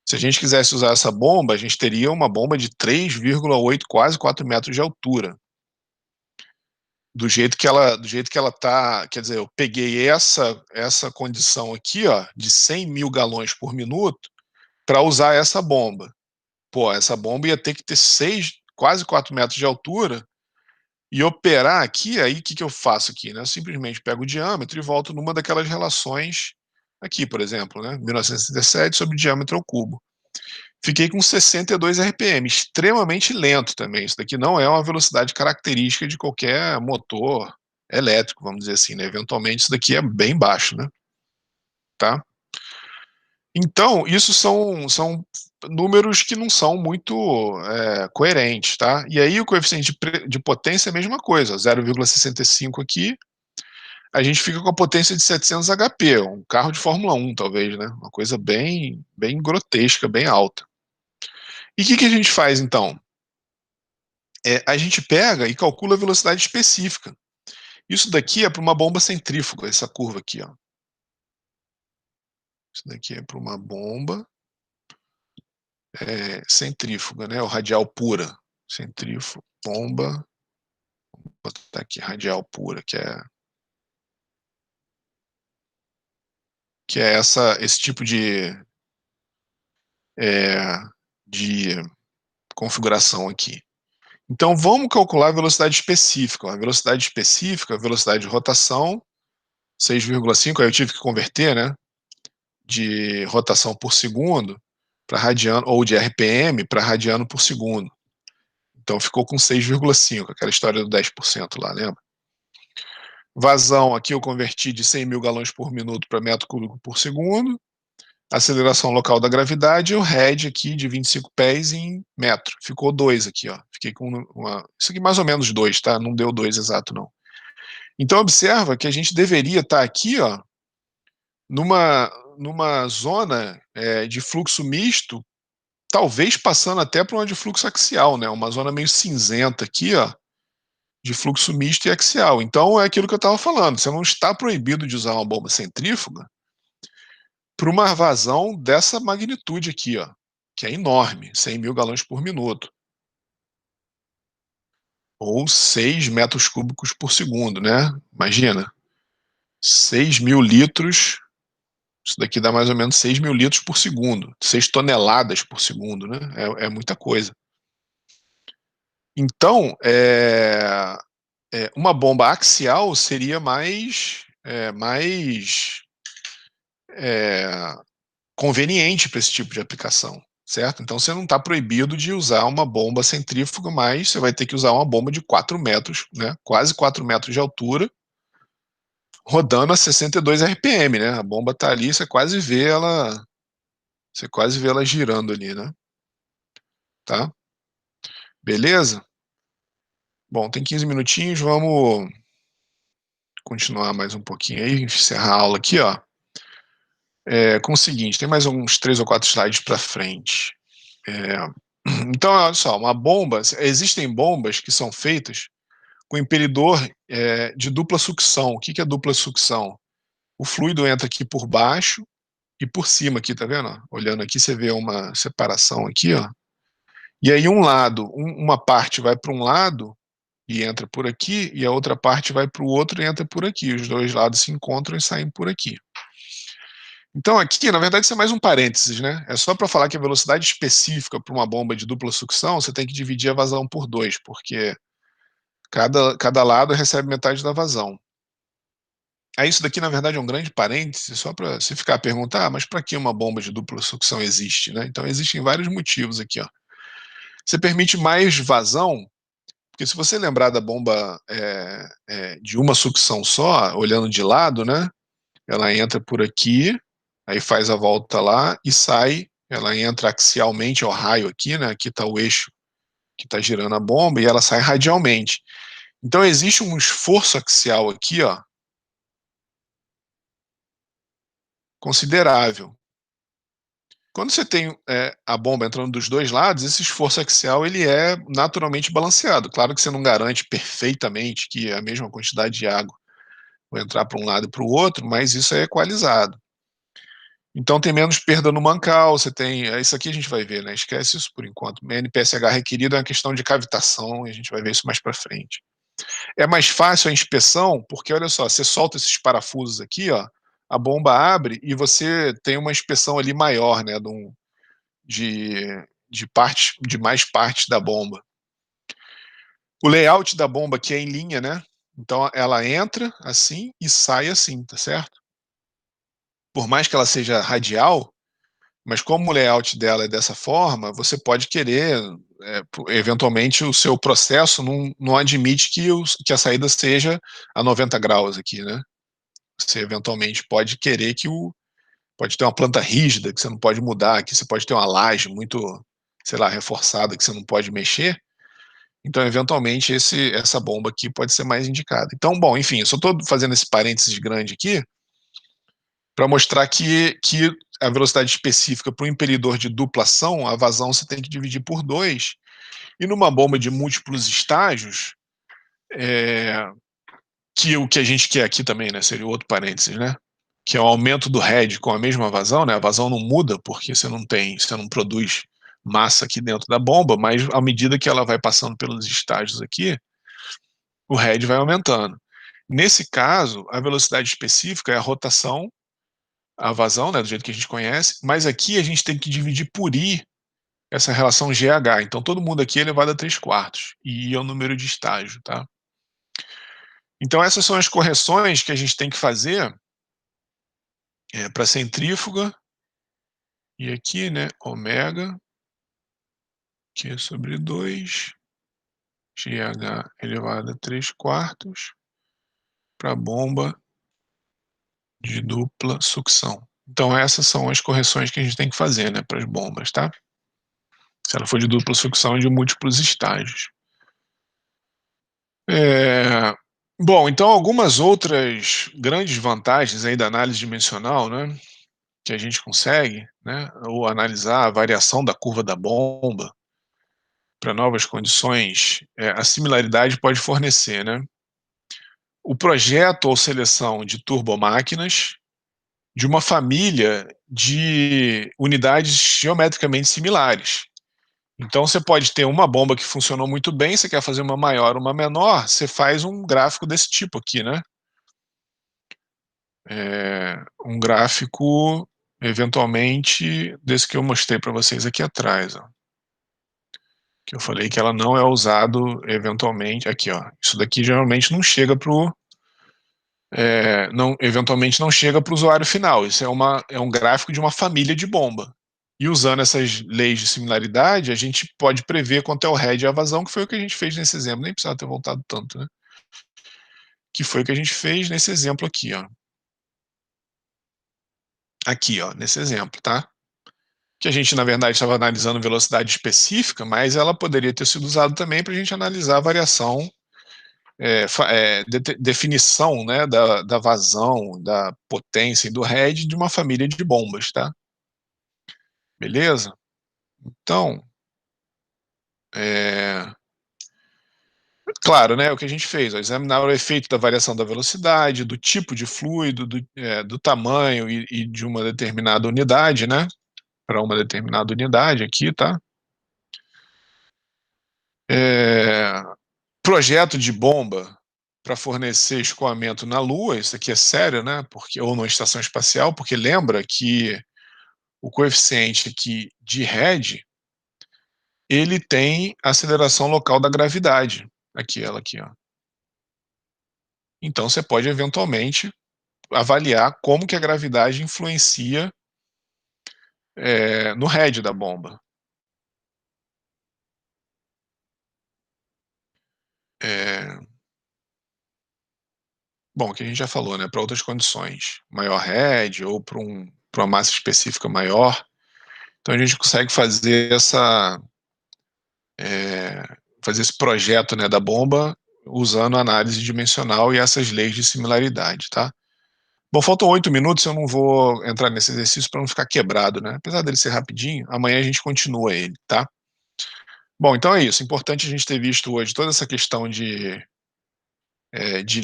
Se a gente quisesse usar essa bomba, a gente teria uma bomba de 3,8, quase 4 metros de altura. Do jeito que ela tá, quer dizer, eu peguei essa condição aqui, ó, de 100 mil galões por minuto para usar essa bomba. Pô, essa bomba ia ter que ter quase 4 metros de altura e operar aqui, aí o que, que eu faço aqui? Né? Eu simplesmente pego o diâmetro e volto numa daquelas relações aqui, por exemplo, né? 1967 sobre diâmetro ao cubo. Fiquei com 62 RPM, extremamente lento também. Isso daqui não é uma velocidade característica de qualquer motor elétrico, vamos dizer assim, né? Eventualmente isso daqui é bem baixo, né? Tá? Então, isso são números que não são muito coerentes, tá? E aí o coeficiente de potência é a mesma coisa, 0,65 aqui, a gente fica com a potência de 700 HP, um carro de Fórmula 1 talvez, né? Uma coisa bem, bem grotesca, bem alta. E o que, que a gente faz então? A gente pega e calcula a velocidade específica. Isso daqui é para uma bomba centrífuga, essa curva aqui, ó. Isso daqui é para uma bomba centrífuga, né? Ou radial pura. Centrífuga, bomba. Vou botar aqui radial pura, que é esse tipo de configuração aqui. Então vamos calcular a velocidade específica. A velocidade específica, a velocidade de rotação, 6,5, aí eu tive que converter, né? De rotação por segundo para radiano, ou de RPM para radiano por segundo. Então ficou com 6,5, aquela história do 10% lá, lembra? Vazão, aqui eu converti de 100 mil galões por minuto para metro cúbico por segundo. Aceleração local da gravidade, e o head aqui de 25 pés em metro. Ficou 2 aqui, ó. Fiquei com isso aqui mais ou menos 2, tá? Não deu 2 exato, não. Então observa que a gente deveria estar aqui, ó, numa zona de fluxo misto, talvez passando até para uma de fluxo axial, né? Uma zona meio cinzenta aqui, ó, de fluxo misto e axial. Então é aquilo que eu estava falando. Você não está proibido de usar uma bomba centrífuga para uma vazão dessa magnitude aqui, ó, que é enorme, 100 mil galões por minuto. Ou 6 metros cúbicos por segundo, né? Imagina, 6 mil litros, isso daqui dá mais ou menos 6 mil litros por segundo, 6 toneladas por segundo, né? É muita coisa. Então, uma bomba axial seria mais conveniente para esse tipo de aplicação, certo? Então você não está proibido de usar uma bomba centrífuga, mas você vai ter que usar uma bomba de 4 metros, né? Quase 4 metros de altura, rodando a 62 RPM, né? A bomba está ali, você quase vê ela girando ali, né? Tá? Beleza? Bom, tem 15 minutinhos, vamos continuar mais um pouquinho aí, encerrar a aula aqui, ó. Com o seguinte, tem mais uns 3 ou 4 slides para frente. Então, olha só, uma bomba, existem bombas que são feitas com impelidor de dupla sucção. O que é dupla sucção? O fluido entra aqui por baixo e por cima aqui, tá vendo? Olhando aqui, você vê uma separação aqui, ó. E aí uma parte vai para um lado e entra por aqui, e a outra parte vai para o outro e entra por aqui. Os dois lados se encontram e saem por aqui. Então aqui, na verdade, isso é mais um parênteses, né? É só para falar que a velocidade específica para uma bomba de dupla sucção, você tem que dividir a vazão por 2, porque cada lado recebe metade da vazão. Aí isso daqui, na verdade, é um grande parêntese, só para se ficar a perguntar, mas para que uma bomba de dupla sucção existe, né? Então existem vários motivos aqui, ó. Você permite mais vazão, porque se você lembrar da bomba de uma sucção só, olhando de lado, né? Ela entra por aqui, aí faz a volta lá e sai, ela entra axialmente ao raio aqui, né? Aqui está o eixo que está girando a bomba e ela sai radialmente. Então existe um esforço axial aqui, ó, considerável. Quando você tem, a bomba entrando dos 2 lados, esse esforço axial ele é naturalmente balanceado. Claro que você não garante perfeitamente que a mesma quantidade de água vai entrar para um lado e para o outro, mas isso é equalizado. Então tem menos perda no mancal, você tem isso aqui a gente vai ver, né, esquece isso por enquanto. NPSH requerido é uma questão de cavitação e a gente vai ver isso mais para frente. É mais fácil a inspeção, porque olha só, você solta esses parafusos aqui, ó, a bomba abre e você tem uma inspeção ali maior, né, de de mais partes da bomba. O layout da bomba aqui é em linha, né, então ela entra assim e sai assim, tá certo? Por mais que ela seja radial, mas como o layout dela é dessa forma, você pode querer, eventualmente o seu processo não admite que a saída seja a 90 graus aqui, né. Você eventualmente pode querer pode ter uma planta rígida que você não pode mudar, que você pode ter uma laje muito, sei lá, reforçada que você não pode mexer, então eventualmente essa bomba aqui pode ser mais indicada. Então, bom, enfim, eu só estou fazendo esse parênteses grande aqui, para mostrar que a velocidade específica para o impelidor de duplação, a vazão você tem que dividir por 2, e numa bomba de múltiplos estágios, é, que o que a gente quer aqui também, né, seria outro parênteses, né, que é o aumento do head com a mesma vazão, né, a vazão não muda porque você não produz massa aqui dentro da bomba, mas à medida que ela vai passando pelos estágios aqui, o head vai aumentando. Nesse caso, a velocidade específica é a rotação, a vazão, né, do jeito que a gente conhece, mas aqui a gente tem que dividir por I essa relação GH. Então todo mundo aqui é elevado a 3/4, e I é o número de estágio, tá? Então essas são as correções que a gente tem que fazer para centrífuga, e aqui, né, ômega, Q sobre 2, GH elevado a 3/4, para bomba de dupla sucção. Então essas são as correções que a gente tem que fazer, né, para as bombas, tá? Se ela for de dupla sucção de múltiplos estágios. É, bom, então algumas outras grandes vantagens aí da análise dimensional, né, que a gente consegue, né, ou analisar a variação da curva da bomba para novas condições, a similaridade pode fornecer, né, o projeto ou seleção de turbomáquinas de uma família de unidades geometricamente similares. Então você pode ter uma bomba que funcionou muito bem, você quer fazer uma maior, uma menor, você faz um gráfico desse tipo aqui, né? Um gráfico, eventualmente, desse que eu mostrei para vocês aqui atrás, ó, que eu falei que ela não é usado eventualmente, aqui, ó, isso daqui geralmente não chega não, eventualmente não chega para o usuário final, isso é um gráfico de uma família de bomba. E usando essas leis de similaridade, a gente pode prever quanto é o head e a vazão, que foi o que a gente fez nesse exemplo, nem precisava ter voltado tanto, né? Que foi o que a gente fez nesse exemplo aqui, ó. Aqui, ó, nesse exemplo, tá? Que a gente, na verdade, estava analisando velocidade específica, mas ela poderia ter sido usada também para a gente analisar a variação, definição, né, da vazão, da potência e do head de uma família de bombas, tá? Beleza? Então, é, claro, né, o que a gente fez, ó, examinar o efeito da variação da velocidade, do tipo de fluido, do tamanho e de uma determinada unidade, né, para uma determinada unidade aqui, tá? É, projeto de bomba para fornecer escoamento na Lua, isso aqui é sério, né, porque, ou numa estação espacial, porque lembra que o coeficiente aqui de head, ele tem aceleração local da gravidade, aqui, ela aqui, ó. Então você pode eventualmente avaliar como que a gravidade influencia no head da bomba. É, bom, que a gente já falou, né? Para outras condições, maior head ou para uma massa específica maior. Então a gente consegue fazer esse projeto, né, da bomba usando análise dimensional e essas leis de similaridade, tá? Bom, faltam 8 minutos, eu não vou entrar nesse exercício para não ficar quebrado, né, apesar dele ser rapidinho, amanhã a gente continua ele, tá. Bom, então é isso, importante a gente ter visto hoje toda essa questão de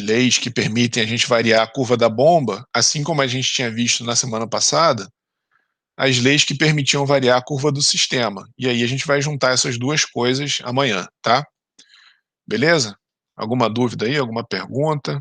leis que permitem a gente variar a curva da bomba, assim como a gente tinha visto na semana passada, as leis que permitiam variar a curva do sistema. E aí a gente vai juntar essas 2 coisas amanhã, tá. Beleza? Alguma dúvida aí, alguma pergunta?